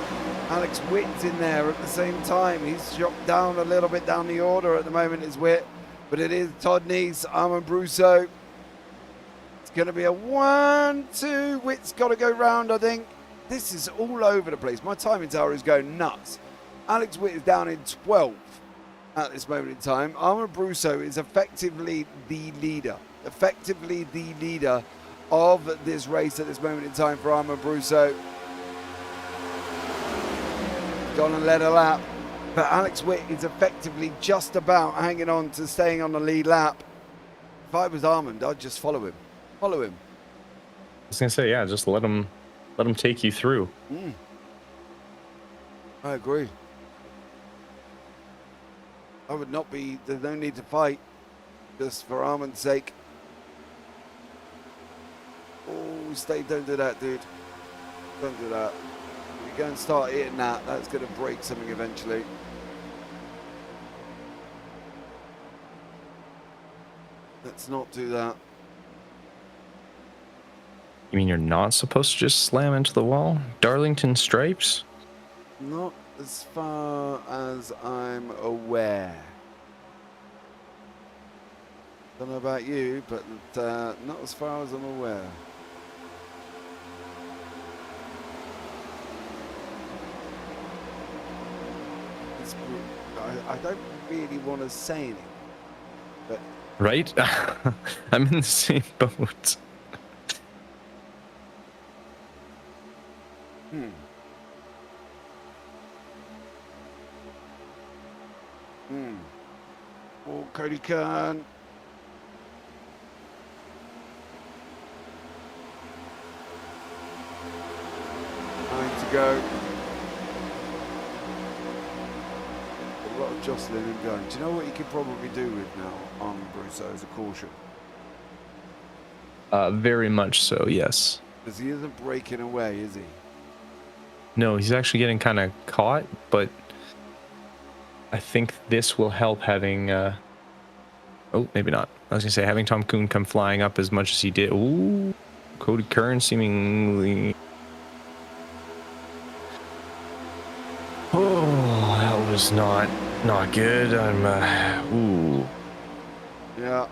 Alex Witt's in there at the same time. He's dropped down a little bit down the order at the moment, is Witt. But it is Todd Neese, Armand Brusso. It's going to be a 1-2. Witt's got to go round, I think. This is all over the place. My timing tower is going nuts. Alex Witt is down in 12th at this moment in time. Armand Brusso is effectively the leader. Effectively the leader of this race at this moment in time for Armand Brusso. Gone and led a lap. But Alex Witt is effectively just about hanging on to staying on the lead lap. If I was Armand, I'd just follow him. Follow him. I was gonna say, yeah, just let him take you through. I agree. I would not be. There's no need to fight, just for Armand's sake. Oh, stay! Don't do that, dude. Don't do that. If you go and start hitting that, that's going to break something eventually. Let's not do that. You mean you're not supposed to just slam into the wall? Darlington Stripes? Not as far as I'm aware. Don't know about you, but not as far as I'm aware. I don't really want to say anything, but Right? I'm in the same boat. Oh, Cody Kern. Nine to go. A lot of jostling and going. Do you know what you could probably do with now on Brusso as a caution? Very much so, yes. Because he isn't breaking away, is he? No, he's actually getting kind of caught, but I think this will help having... oh, maybe not. I was going to say, having Tom Kuhn come flying up as much as he did. Ooh, Cody Kern seemingly. Oh, that was not good. Ooh. Yeah.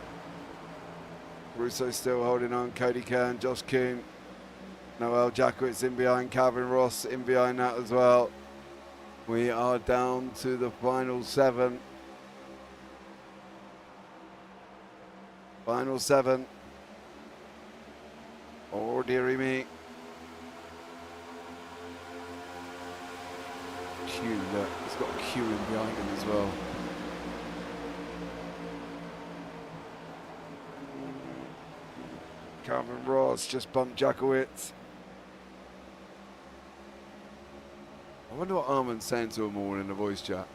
Russo still holding on. Cody Kern, Josh Kuhn, Noel Jackowitz in behind. Calvin Ross in behind that as well. We are down to the final 7. Final 7. Oh, dearie me. Q, look, he's got a Q in behind him as well. Calvin Ross just bumped Jackowitz. I wonder what Armin's saying to them all in the voice chat.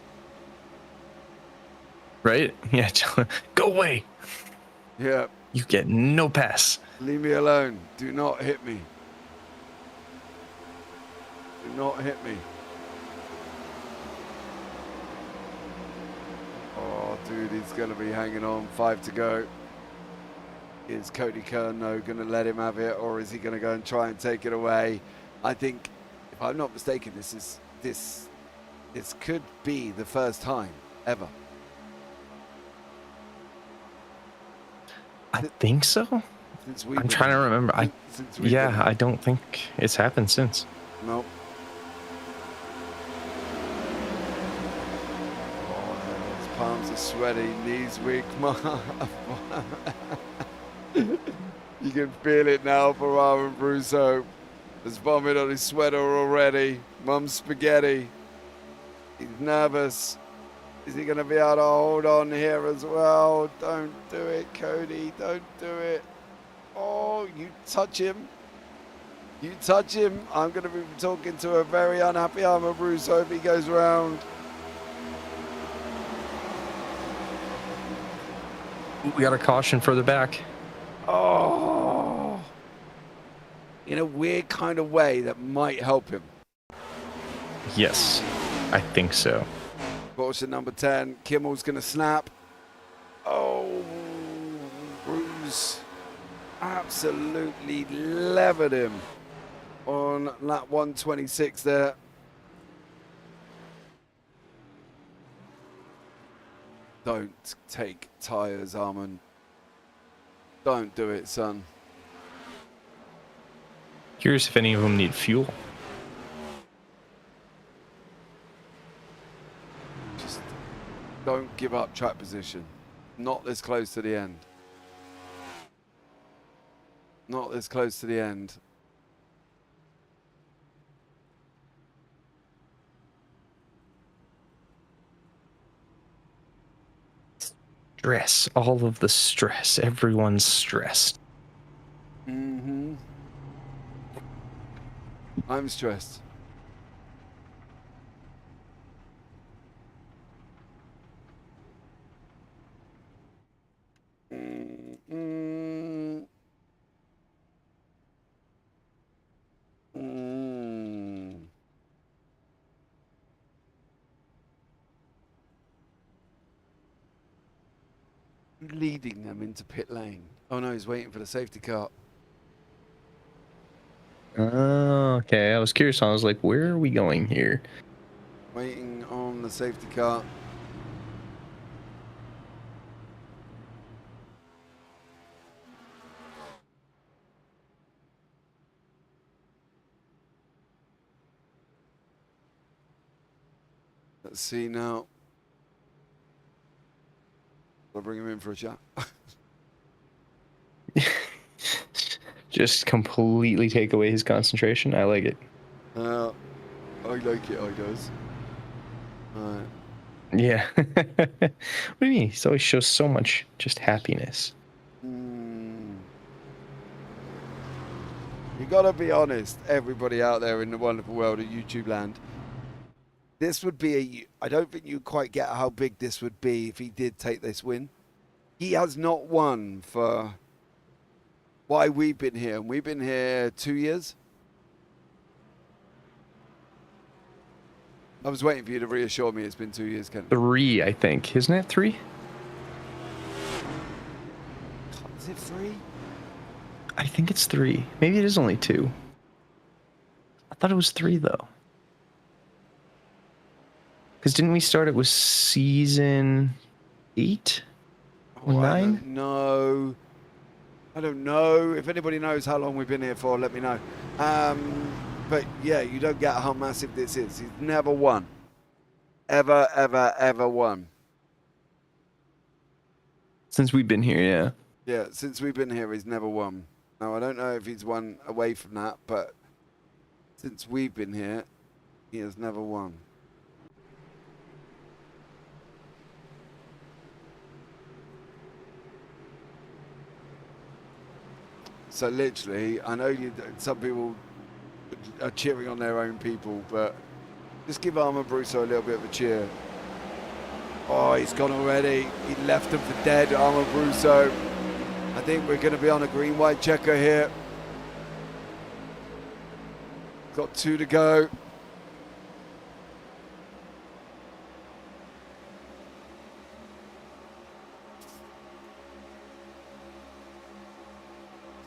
Right? Yeah. Go away. Yeah. You get no pass. Leave me alone. Do not hit me. Do not hit me. Oh, dude, he's going to be hanging on. 5 to go. Is Cody Kern going to let him have it, or is he going to go and try and take it away? I think, if I'm not mistaken, this could be the first time ever. I think so. I'm trying to remember. I don't think it's happened since. Nope. Oh, his palms are sweaty, knees weak. You can feel it now for Armin Russo. There's vomit on his sweater already. Mum's spaghetti. He's nervous. Is he going to be able to hold on here as well? Don't do it, Cody. Don't do it. Oh, you touch him. You touch him. I'm going to be talking to a very unhappy Armin Russo if he goes round. We got a caution further back. Oh. In a weird kind of way that might help him. Yes, I think so. Caution number 10. Kimmel's going to snap. Oh, Bruce absolutely levered him on lap 126 there. Don't take tyres, Armin. Don't do it, son. Curious if any of them need fuel. Just don't give up track position. Not this close to the end. Not this close to the end. Stress. All of the stress. Everyone's stressed. Mm-hmm. I'm stressed. Leading them into pit lane. Oh no, he's waiting for the safety car. Oh, okay. I was curious. I was like, where are we going here? Waiting on the safety car. Let's see now. I'll bring him in for a chat. Just completely take away his concentration. I like it. I like it, I does. Alright. Yeah. What do you mean? He always shows so much just happiness. You gotta be honest, everybody out there in the wonderful world of YouTube land. This would be I don't think you quite get how big this would be if he did take this win. He has not won for why we've been here. And we've been here 2 years. I was waiting for you to reassure me it's been 2 years, Kenton. 3, I think. Isn't it 3? Is it 3? I think it's 3. Maybe it is only 2. I thought it was 3 though. Because didn't we start it with season 8 or 9? I don't know. I don't know. If anybody knows how long we've been here for, let me know. But yeah, you don't get how massive this is. He's never won. Ever, ever, ever won. Since we've been here, yeah. Yeah, since we've been here, he's never won. Now, I don't know if he's won away from that, but since we've been here, he has never won. So literally, I know some people are cheering on their own people, but just give Armor Brusso a little bit of a cheer. Oh, he's gone already. He left them for dead, Armor Brusso. I think we're going to be on a green-white checker here. Got 2 to go.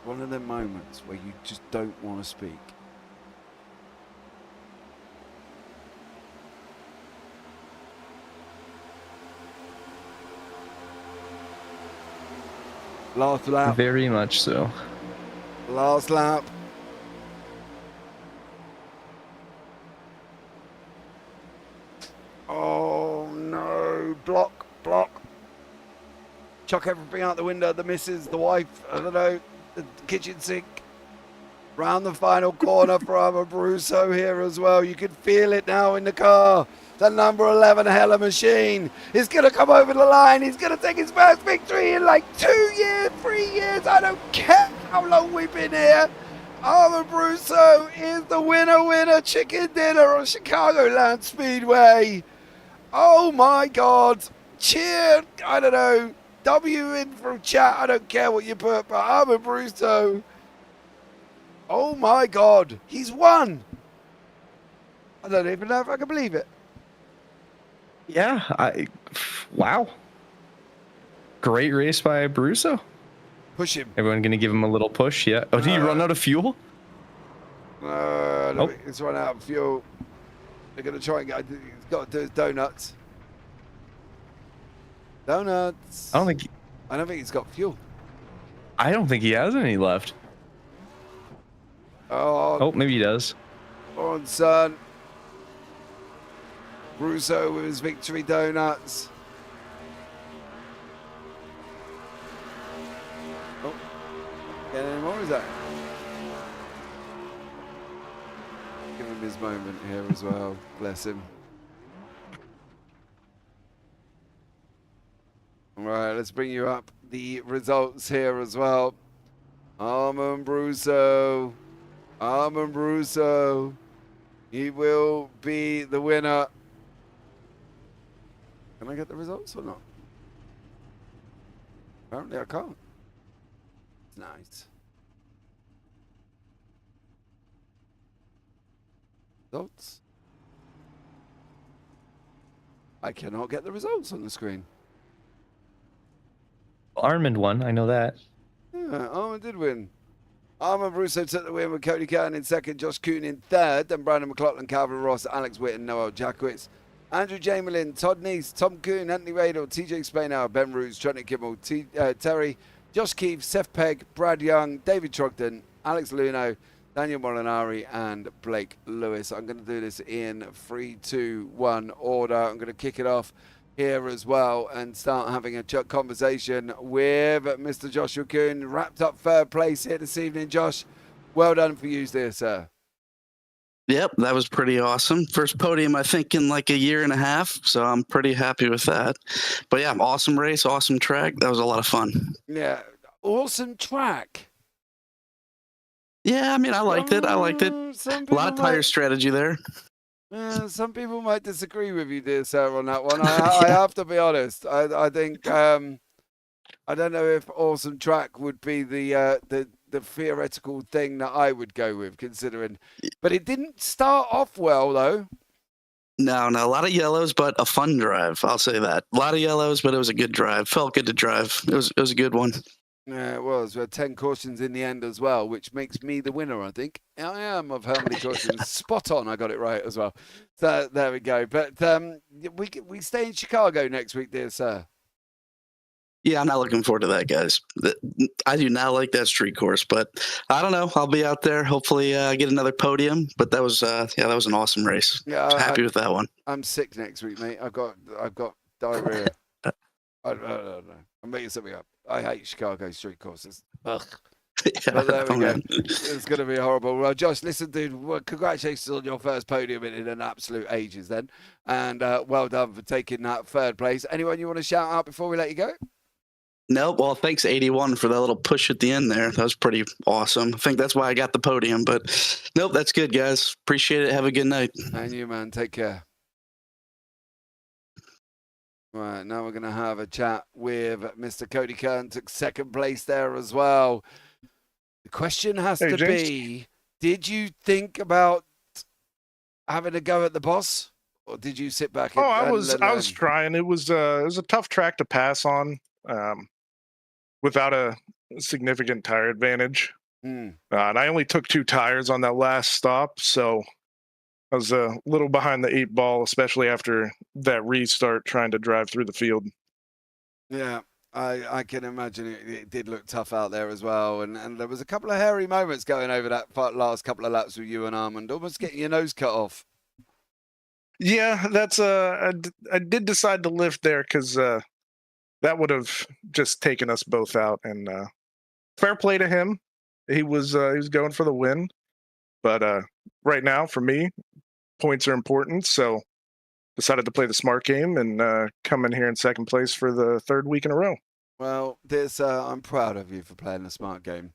One of them moments where you just don't want to speak. Last lap. Very much so. Last lap. Oh no, block, block. Chuck everything out the window, the missus, the wife, I don't know, the kitchen sink. Round the final corner for Armor Brusso here as well. You can feel it now in the car. The number 11 Hella Machine is going to come over the line. He's going to take his first victory in like 2 years, 3 years. I don't care how long we've been here. Armor Brusso is the winner, chicken dinner on Chicagoland Speedway. Oh my God. Cheer, I don't know. W in from chat. I don't care what you put, but Armor Brusso. Oh my God. He's won. I don't even know if I can believe it. Yeah, wow. Great race by Brusso. Push him. Everyone going to give him a little push, yeah. Oh, did he run out of fuel? I don't think he's run out of fuel. They're going to try and get, he's got to do his donuts. Donuts. I don't think he's got fuel. I don't think he has any left. Oh, maybe he does. On, son. Brusso with his victory donuts. Oh, get any more? Is that? Give him his moment here as well. Bless him. All right, let's bring you up the results here as well. Armor Brusso. Armor Brusso. He will be the winner. Can I get the results or not? Apparently I can't. It's nice. Results. I cannot get the results on the screen. Armand won, I know that. Yeah, Armand did win. Armor Brusso took the win with Cody Cannon in second, Josh Kuhn in third, then Brandon McLaughlin, Calvin Ross, Alex Witt, and Noel Jackwitz. Andrew Jamelin, Todd Neese, Tom Kuhn, Anthony Radel, TJ Spainhour, Ben Roos, Trent Kimmel, Terry, Josh Keefe, Seth Pegg, Brad Young, David Trogdon, Alex Luno, Daniel Molinari, and Blake Lewis. I'm going to do this in 3, 2, 1 order. I'm going to kick it off here as well and start having a conversation with Mr. Joshua Kuhn. Wrapped up third place here this evening, Josh. Well done for you there, sir. Yep, that was pretty awesome. First podium, I think, in like a year and a half, so I'm pretty happy with that. But yeah, awesome race, awesome track. That was a lot of fun. Yeah, awesome track. Yeah, I mean, I liked it. A lot of tire strategy there. Some people might disagree with you, dear sir, on that one. I have to be honest. I think I don't know if awesome track would be the theoretical thing that I would go with, considering. But it didn't start off well, though. No, a lot of yellows, but a fun drive. I'll say that. A lot of yellows, but it was a good drive. Felt good to drive. It was a good one. Yeah, it was. We had 10 cautions in the end as well, which makes me the winner, I think. I am of how many cautions. Spot on, I got it right as well. So there we go. But we stay in Chicago next week, dear sir. Yeah, I'm not looking forward to that, guys. I do not like that street course, but I don't know. I'll be out there. Hopefully, get another podium. But that was, that was an awesome race. Yeah, Happy with that one. I'm sick next week, mate. I've got diarrhea. I don't know. I'm making something up. I hate Chicago street courses. Ugh. Yeah, But there we go. man. It's going to be horrible. Well, Josh, listen, dude, well, congratulations on your first podium in an absolute ages then. And well done for taking that third place. Anyone you want to shout out before we let you go? Nope. Well, thanks 81 for that little push at the end there. That was pretty awesome. I think that's why I got the podium. But nope, that's good, guys. Appreciate it. Have a good night. And you, man. Take care. Right, now we're going to have a chat with Mr. Cody Kern. Took second place there as well. The question has to be, did you think about having a go at the boss? Or did you sit back and I was trying. It was a tough track to pass on without a significant tire advantage. And I only took 2 tires on that last stop, so I was a little behind the 8 ball, especially after that restart trying to drive through the field. Yeah, I can imagine it did look tough out there as well. And there was a couple of hairy moments going over that last couple of laps with you and Armand, almost getting your nose cut off. Yeah, that's I did decide to lift there because that would have just taken us both out. And fair play to him. He was going for the win. But right now, for me, points are important. So decided to play the smart game and come in here in second place for the 3rd week in a row. Well, I'm proud of you for playing the smart game.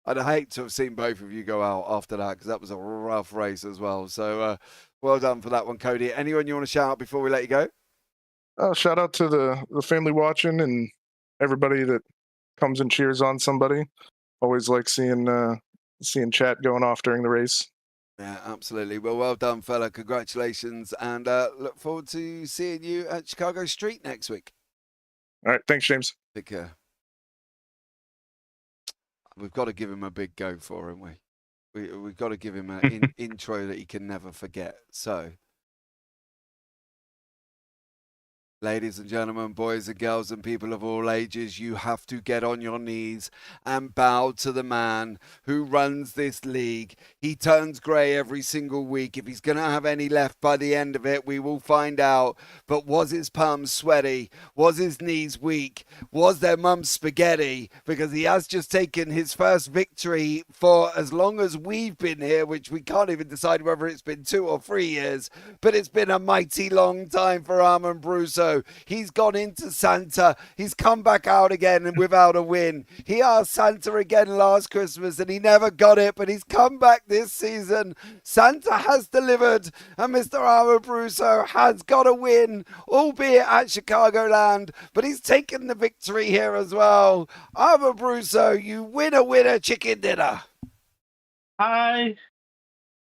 I'd hate to have seen both of you go out after that because that was a rough race as well. So well done for that one, Cody. Anyone you want to shout out before we let you go? Shout out to the family watching and everybody that comes and cheers on somebody. Always like seeing chat going off during the race. Yeah, absolutely. Well done, fella. Congratulations. And look forward to seeing you at Chicago Street next week. All right. Thanks, James. Take care. We've got to give him a big go for him, we've got to give him an intro that he can never forget. So, ladies and gentlemen, boys and girls and people of all ages, you have to get on your knees and bow to the man who runs this league. He turns grey every single week. If he's going to have any left by the end of it, we will find out. But was his palms sweaty? Was his knees weak? Was their mum's spaghetti? Because he has just taken his first victory for as long as we've been here, which we can't even decide whether it's been 2 or 3 years. But it's been a mighty long time for Armand Brusso. He's gone into Santa. He's come back out again and without a win. He asked Santa again last Christmas and he never got it, but he's come back this season. Santa has delivered and Mr. Armand Brusso has got a win, albeit at Chicagoland, but he's taken the victory here as well. Armand Brusso, you winner chicken dinner. This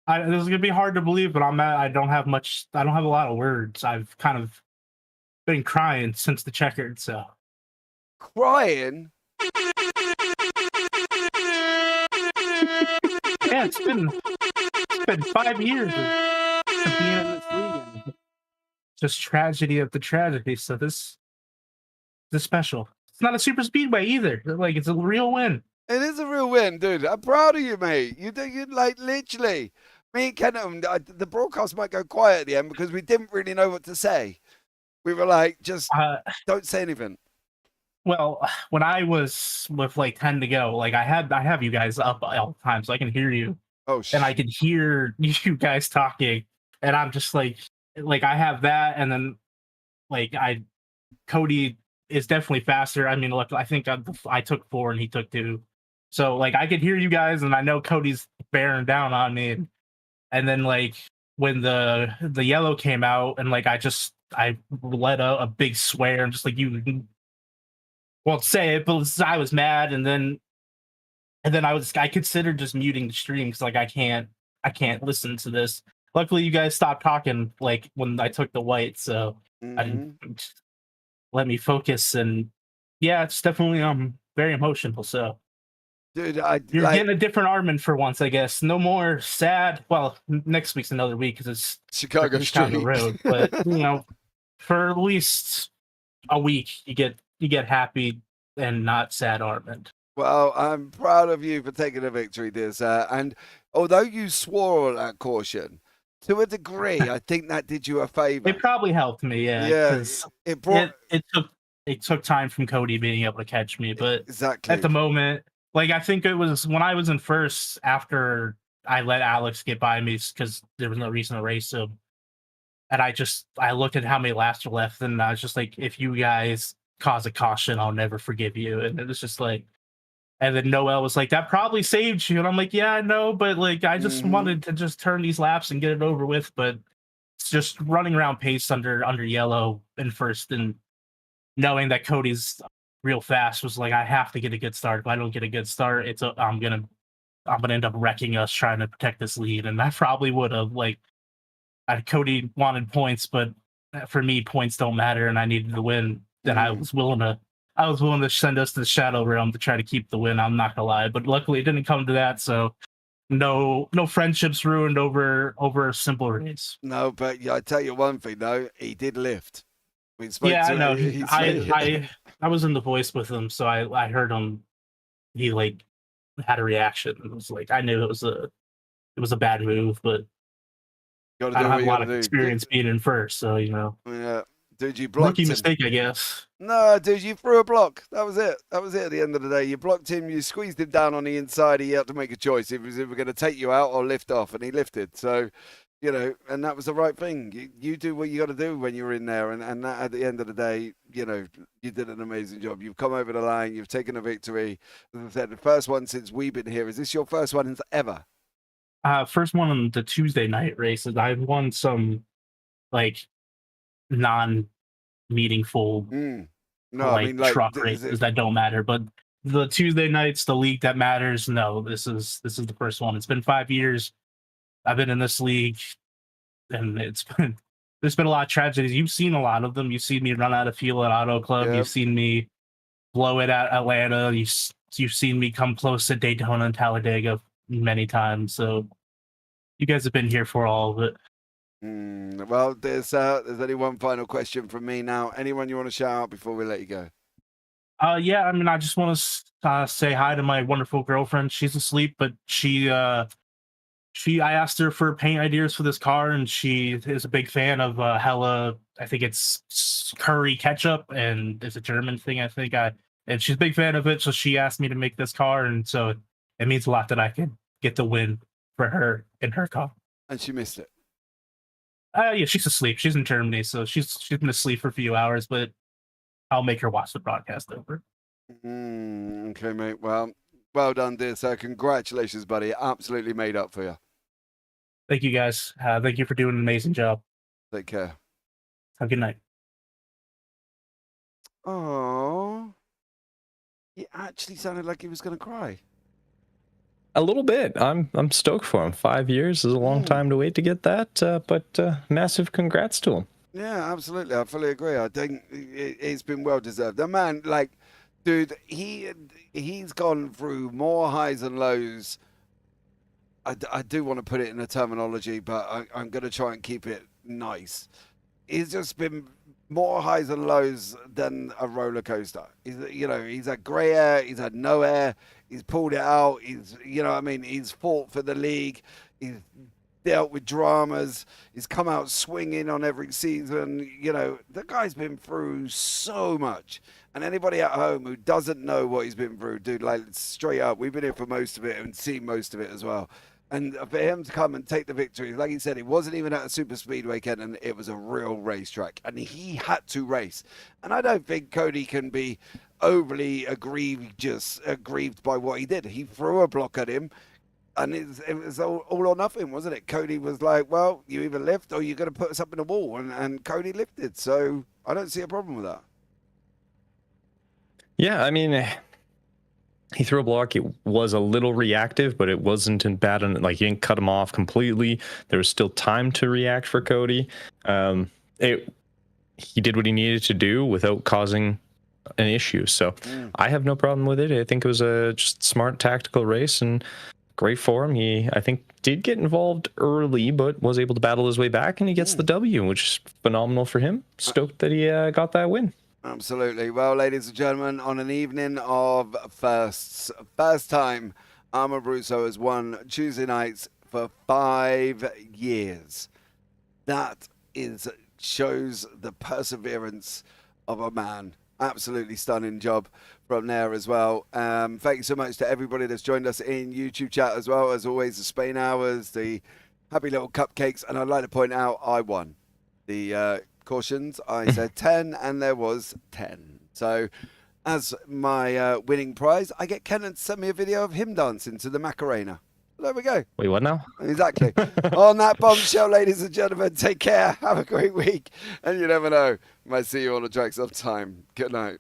is gonna be hard to believe, but I don't have a lot of words. I've kind of been crying since the checkered, so. Crying? Yeah, it's been 5 years of being in this league. And just tragedy after tragedy. So this is special. It's not a super speedway either. Like, it's a real win. It is a real win, dude. I'm proud of you, mate. You like literally. Me and Kenton, the broadcast might go quiet at the end because we didn't really know what to say. We were like, just don't say anything. Well, when I was with like 10 to go, like I have you guys up all the time, so I can hear you. Oh, and I can hear you guys talking, and I'm just like I have that, and then like Cody is definitely faster. I mean, look, I think I took 4 and he took 2, so like I could hear you guys, and I know Cody's bearing down on me, and then like when the yellow came out, and like I let out a big swear and just like, you won't say it, but I was mad, and then I considered just muting the stream because like I can't listen to this. Luckily, you guys stopped talking like when I took the white, so I didn't let me focus. And yeah, it's definitely very emotional. So Dude, you're getting a different Armin for once, I guess. No more sad. Well, next week's another week because it's Chicago down the Street. road. But for at least a week, you get happy and not sad Armin. Well, I'm proud of you for taking a victory, dear sir. And although you swore at caution, to a degree, I think that did you a favor. It probably helped me, Yeah, it brought. It took time from Cody being able to catch me, but exactly at the moment, like I think it was when I was in first after I let Alex get by me because there was no reason to race him, and I looked at how many laps were left, and I was just like, if you guys cause a caution, I'll never forgive you, and it was just like. And then Noel was like, that probably saved you. And I'm like, yeah, I know, but like I just wanted to just turn these laps and get it over with. But it's just running around pace under yellow in first and knowing that Cody's real fast was like, I have to get a good start. If I don't get a good start, I'm gonna end up wrecking us trying to protect this lead. And I probably would have Cody wanted points, but for me, points don't matter and I needed to win. Then I was willing to send us to the Shadow Realm to try to keep the win. I'm not gonna lie, but luckily it didn't come to that. So no friendships ruined over a simple race. No, but I tell you one thing though, he did lift. We spoke yeah, to I know. him. I was in the voice with him, so I heard him. He like had a reaction. It was like I knew it was a bad move, but I don't have a lot of experience being in first, so Yeah. Dude, you blocked rookie him. mistake, I guess. No, dude, you threw a block. That was it. That was it at the end of the day. You blocked him, you squeezed him down on the inside. He had to make a choice. He was either going to take you out or lift off, and he lifted. So, and that was the right thing. You do what you got to do when you're in there, and that, at the end of the day, you did an amazing job. You've come over the line. You've taken a victory. As I said, the first one since we've been here. Is this your first one ever? First one on the Tuesday night races. I've won some, non-meaningful truck races that don't matter, but the Tuesday nights, the league that matters. No, this is the first one. It's been 5 years. I've been in this league, and there's been a lot of tragedies. You've seen a lot of them. You've seen me run out of fuel at Auto Club. Yep. You've seen me blow it at Atlanta. You've seen me come close to Daytona and Talladega many times. So you guys have been here for all of it. Well, there's only one final question from me now. Anyone you want to shout out before we let you go? Yeah, I mean, I just want to say hi to my wonderful girlfriend. She's asleep, but I asked her for paint ideas for this car, and she is a big fan of Hella. I think it's curry ketchup, and it's a German thing. I think and she's a big fan of it, so she asked me to make this car, and so it means a lot that I can get the win for her in her car. And she missed it. Yeah, she's asleep. She's in Germany, so she's been asleep for a few hours, but I'll make her watch the broadcast over. Okay, mate. Well done, dear sir. Congratulations, buddy. Absolutely made up for you. Thank you, guys. Thank you for doing an amazing job. Take care. Have a good night. Oh, he actually sounded like he was going to cry. A little bit. I'm stoked for him. 5 years is a long time to wait to get that, but massive congrats to him. Yeah, absolutely. I fully agree. I think it's been well deserved. The man, dude, he's gone through more highs and lows. I do want to put it in a terminology, but I'm going to try and keep it nice. He's just been more highs and lows than a roller coaster. He's had grey air, he's had no air, he's pulled it out, he's fought for the league, he's dealt with dramas, he's come out swinging on every season. The guy's been through so much. And anybody at home who doesn't know what he's been through, dude, straight up, we've been here for most of it and seen most of it as well. And for him to come and take the victory, like he said, it wasn't even at a super speedway, Kenton. It was a real racetrack, and he had to race. And I don't think Cody can be overly aggrieved by what he did. He threw a block at him, and it was all or nothing, wasn't it? Cody was like, well, you either lift or you're going to put us up in the wall, and Cody lifted. So I don't see a problem with that. Yeah, I mean, he threw a block. It was a little reactive, but it wasn't in bad. He didn't cut him off completely. There was still time to react for Cody. He did what he needed to do without causing an issue. So I have no problem with it. I think it was a just smart tactical race and great for him. He, I think, did get involved early, but was able to battle his way back, and he gets the W, which is phenomenal for him. Stoked that he got that win. Absolutely. Well, ladies and gentlemen, on an evening of firsts, first time Armand Brousseau has won Tuesday nights for 5 years. That shows the perseverance of a man. Absolutely stunning job from there as well. Thank you so much to everybody that's joined us in YouTube chat as well. As always, the Spain hours, the happy little cupcakes, and I'd like to point out I won the cautions. I said 10 and there was 10. So as my winning prize, I get Kenton to send me a video of him dancing to the Macarena. There we go. Wait, what now? Exactly. On that bombshell, ladies and gentlemen, take care. Have a great week. And you never know, might see you on the track sometime. Good night.